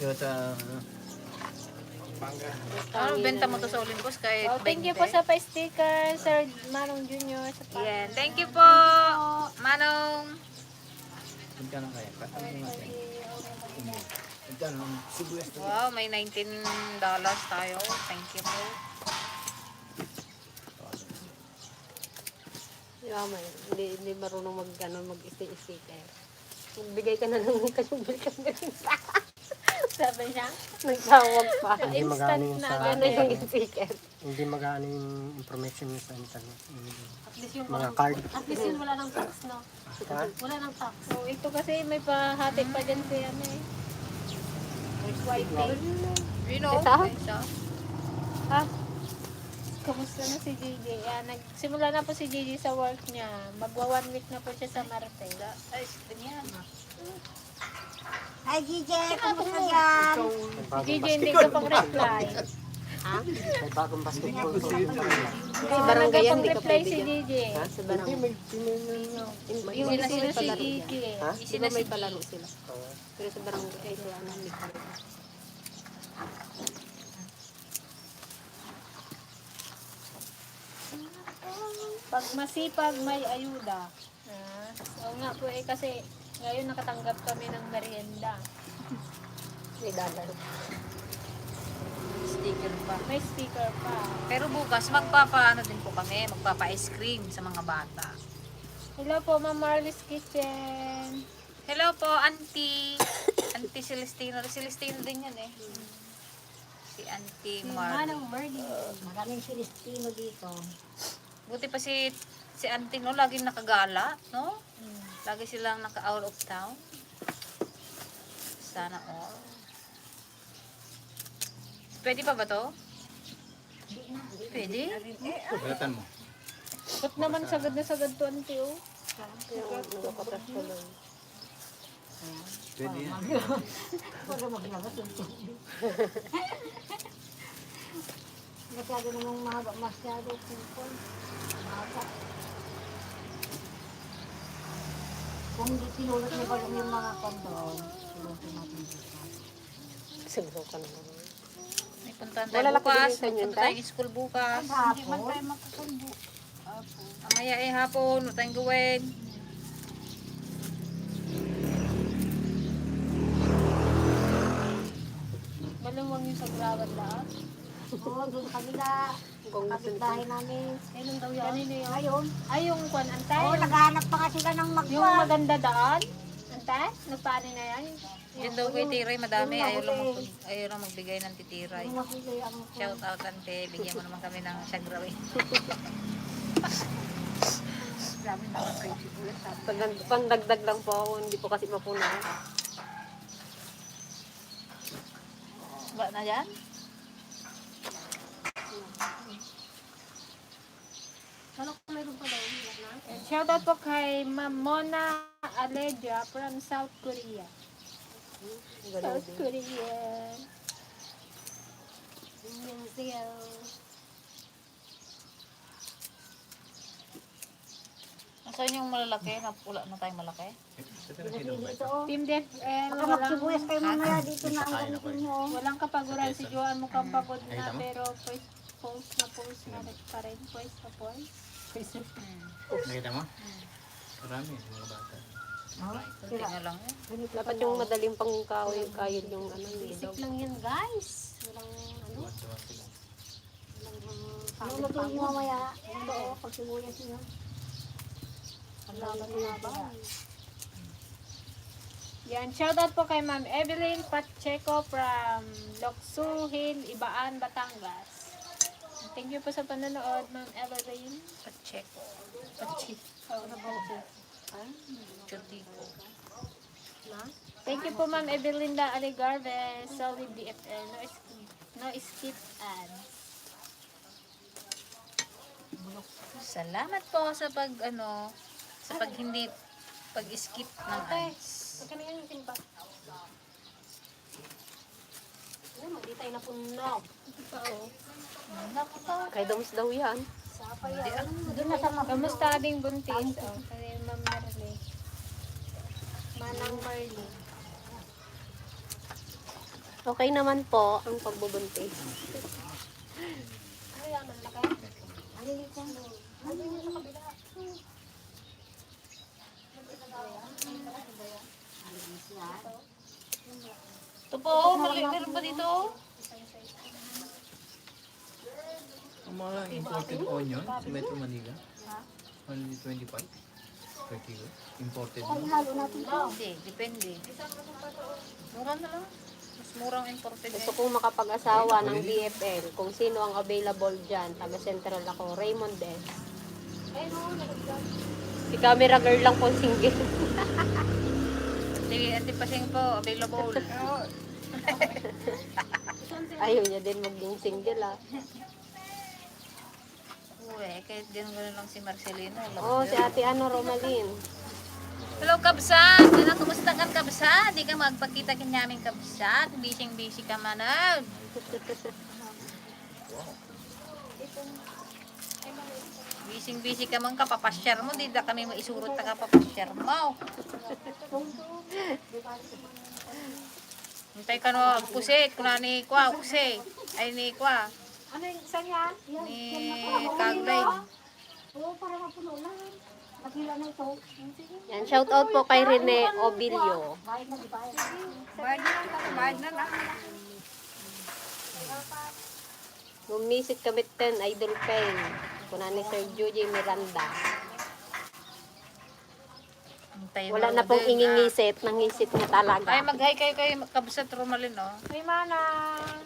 Yun sa... Pangga. Ano, benta mo to sa Olympus kahit Oh, thank you 20. po sa pa-sticker, Sir Manong Junior. Sa Yan. Thank you po, Manong. Punta na kaya. Kasama mo natin. Punta na. Sibuyas na. Wow, may $19 tayo. Thank you po. Yaman, hindi marunong mag-sticker. Magbigay ka na ng kasubal ka sa Sabi niya, nagtawag pa. Hindi magano yung sa... Ano yung sticker? Hindi magano yung information niya sa internet. At least yung Mga card. At least yun wala ng tax, no? Ha? Wala ng tax. so ito kasi may pahati pa dyan si ano eh. White You know? Ito? Ito? Ha? Kamusta na si Gigi? Nagsimula na po si Gigi sa work niya. Magwa 1 week na po siya sa Martes. Ay, ganyan. Hi, Gigi! Kumusta yan? May Si bagong Gigi hindi ko pang reply. may bagong basketball court. Si barangay yan, hindi ka reply pwede si dyan. Gigi. Ha? Sa barangay. Yung Sila sila si palaro dyan. Gigi. Ha? Di ba may palaro sila? Pero sa barangay, ay sa ano, hindi ko. Pag masipag, may ayuda. Oo nga po eh, kasi ngayon nakatanggap kami ng merienda. May dadalo. Sticker pa. May sticker pa. Pero bukas, magpapa-ano din po kami. Magpapa-ice cream sa mga bata. Hello po, Ma'am Marley's Kitchen. Hello po, Auntie. Auntie Celestina. Celestina din yan eh. Si Auntie Mar. Manong Marley. Maraming Filistino dito. Buti pa si Auntie, no? Laging nakagala, no? Lagi silang naka-out of town. Sana all. Pwede pa ba to? Pwede? Balatan mo. Ba't naman sagad na sagad to, Auntie, oh? Yung nagkapatas ko lang. Pwede yan. Wala maglabas yung tubig. Masyado namang mahaba. Masyado people. Mahaba. Kung hindi tinulot niyo pa lang yung mga kondon, tinulotin natin dito. Siguro ka naman. May puntahan Wala tayo lang bukas. pinilisan yun, Punta tayong school bukas. Hapon. Mamaya hapon, wala tayong gawin. Maluwang yung sa graban lahat. Oo, doon sa kabila. Kung gusto niyo. Kapitbahay namin. Kailan daw yan? Kanino yun? Ngayon. Ay, yung kwan, antay. Oo, naghahanap pa nga sila ng Yung magkwan. maganda daan? Antay? Nagpaano na yan? Diyan daw kay Tiray, madami. Ayaw lang magbigay ng titiray. Yung nakilay ang Shout out, ante. Bigyan mo naman kami ng sagrawin. Grabe naman kayo sibuyas. Pandagdag lang po ako, hindi po kasi mapuna. Ba na yan? And shoutout po kay Ma'am Mona Aleja from South Korea. South Korea. Nasaan yung malalaki? Wala na tayong malaki? dito. Oh. Team Def, Baka magsibuyas kayo mamaya dito na ang gamitin nyo. walang kapaguran si Joan mukhang pagod na pero post na pa rin. Post na post. Nakita mo? Marami, mga bata. Kunti na lang eh. Dapat yung madaling pang kayod yung ano, yung Basic lang yan guys. Walang ano. Tuwan-tuwa sila. Lulutuin nyo mamaya. Ito o, pagsibuyas nyo. Ang laban nyo ba? Yan, shoutout po kay Ma'am Evelyn Pacheco from Loksu Hill, Ibaan, Batangas. Thank you po sa panonood, Ma'am Evelyn. Pacheco. Pacheco. Chutico. Thank you po Ma'am Evelinda Aligarve, solid DFL, no skip ads. Salamat po sa pag-skip ng ads. Magkano yan yung timba? Ano, di tayo napunaw. Naku to. Kay Doms daw yan. Doon na sa mga Kamusta ading buntis? Oh, kay Ma'am Marley. Manang Marley. Okay naman po ang pagbubuntis. Ito po, meron pa dito. Ang mga imported onion sa Metro Manila, only 25 per kilo. Imported na. halo natin ito. Hindi, depende. Mura na lang. Mas murang imported Gusto eh. kong makapag-asawa ng DFL. Kung sino ang available dyan. Taga Central ako. Raymond S. Si camera girl lang po single. Sige, Ate Pasing po, available. Ayaw niya din maging single ah. Uwe, kahit gano'n lang si Marcelino. Oo, si ate Romalyn. Hello, Kabsat! Ano, kumusta ka, Kabsat? Di ka magpakita kinyamin, Kabsat. Busy ka manod. Busy ka man kapapasyar mo. Di na kami maisurot na kapapasyar mo. Hintay ka no, pusit. Kuna ni Kwa, pusit. Ay ni Kwa. Ano yung saan yan? Ni Kaglay. Oo, para mapuno lang. Nakila na ito. Yan, shout out po kay Rene Obilio. Bayad na, di bayad. Bayad na lang. Gumisit kami 10, Idol Pain. Kuna ni Sir Juji Miranda. Hintay Wala mo na pong din, ingingisit, nangisit niya Ay, talaga. mag-hi kayo kay Kabsat Romalin, oh. Kay Manang.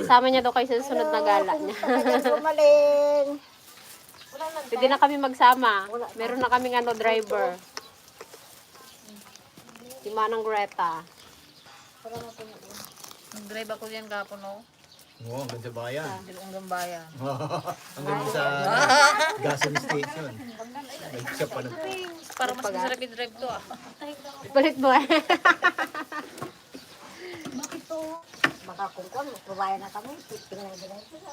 Sama niya daw kayo sa susunod na gala niya. Gumaling. Pwede na kami magsama. Meron na kaming driver. Si Manang Greta. Nag-drive ako diyan kapon, oh. Oo, hanggang sa bayan. Hanggang bayan. Hanggang sa gasoline station. Nag-isa pa na. Para mas masarap i-drive to, ah. Palit mo eh. Bakit to? Baka kung kung, magbabayad na kami. Tingnan na din ito.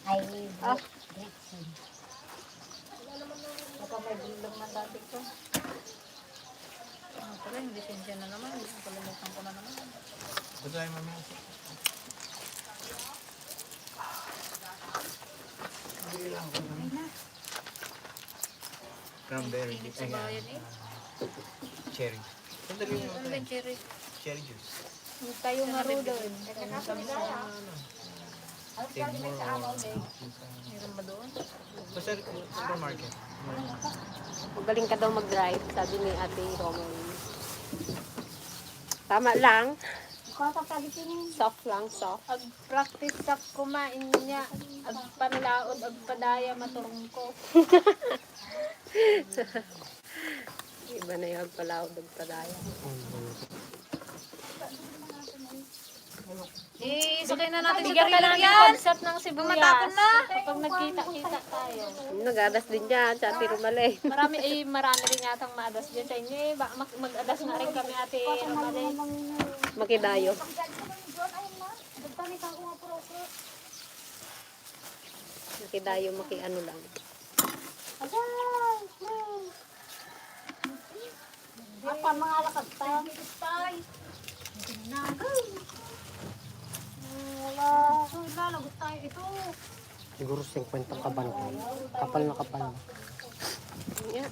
Ay, Gretchen. Baka may bilog na dati ko. Ano pala, yung lisensya na naman. Kalimutan ko na naman. Ba't tayo mamaya? kailangan ko ng cranberry. Init sa bayan eh. Cherry. Sandali mo Ano ba yung cherry? cherry juice. Tayo nga ro doon. Meron ba doon? Basta supermarket. Magaling ka daw mag-drive, sabi ni Ate Romeline. Tama lang. Ikaw papalitin. Soft lang, soft. Ag practice sa kumain niya. Ag panlaod, ag padaya maturong ko. Iba na yung palaod ng padaya. Sakay na natin sa Bigyan ka trailer namin yan. concept ng sibuyas. Matapon na. Kapag nagkita-kita tayo. Nag-adas din dyan sa Ate Romalay. Marami rin yatang maadas dyan sa inyo eh. Mag-adas na rin kami ate Romalay. Makidayo. Makidayo, maki-ano lang. Apa mga lakas tayo? Lalagot tayo ito. Siguro 50 ang kaban ko. Kapal na kapal. Yeah.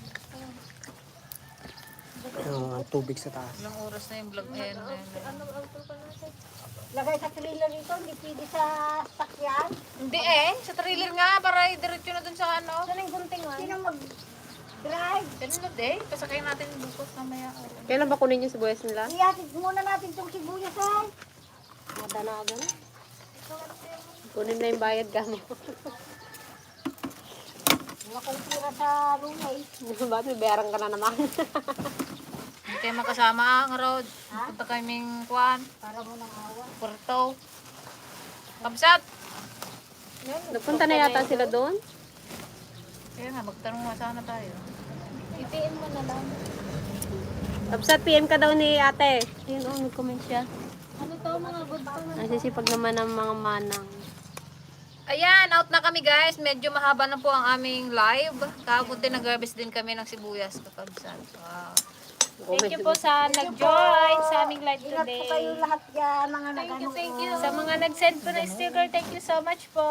Tubig sa taas. Ilang oras na yung vlog. Ayan. Lagay sa trailer ito, hindi pwede sa sakyan. Hindi eh. Sa trailer nga. Para diretso na dun sa ano. Saan yung gunting nga? Sino mag-drive? Sunod eh. Pasakay natin bukas mamaya. Kailan ba kunin yung sibuyas nila? Ihatid muna natin itong sibuyas ay. Madana-aga na. Kunin na yung bayad ka mo. Wala kong tira sa room eh. Bakit may bayaran ka na naman? Hindi kayo makasama ang road. Punta kaming kuwan. Para mo nang awa. Puerto. Kamsat. Nagpunta na yata sila doon? Kaya nga, magtanong nga sana tayo. Ipiin mo na lang. Tapsat, PM ka daw ni ate. Ayun, oh, nag-comment siya. Ano to mga good pa na? Nasisipag naman ng mga manang. Ayan, out na kami guys. Medyo mahaba na po ang aming live. Kakunti nag-harvest din kami ng sibuyas. Kakabsat. Wow. Thank you po sa nag-join sa aming live Ingat po kayo today. lahat dyan, mga Thank you. Sa mga nag-send po ng sticker, thank you so much po.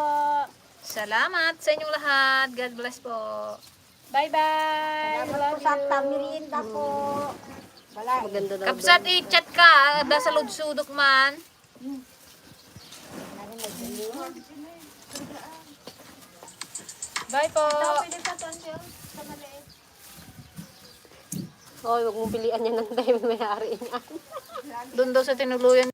Salamat sa inyong lahat. God bless po. Bye-bye. Salamat po Love sa you. tamirienda po. Wala eh. Maganda daw Kapsat, doon. i-chat ka. Da sa ludsudok man. Bye po. Hoy, wag mong pilian yan ng time may-ari niya. Doon daw sa tinuluyan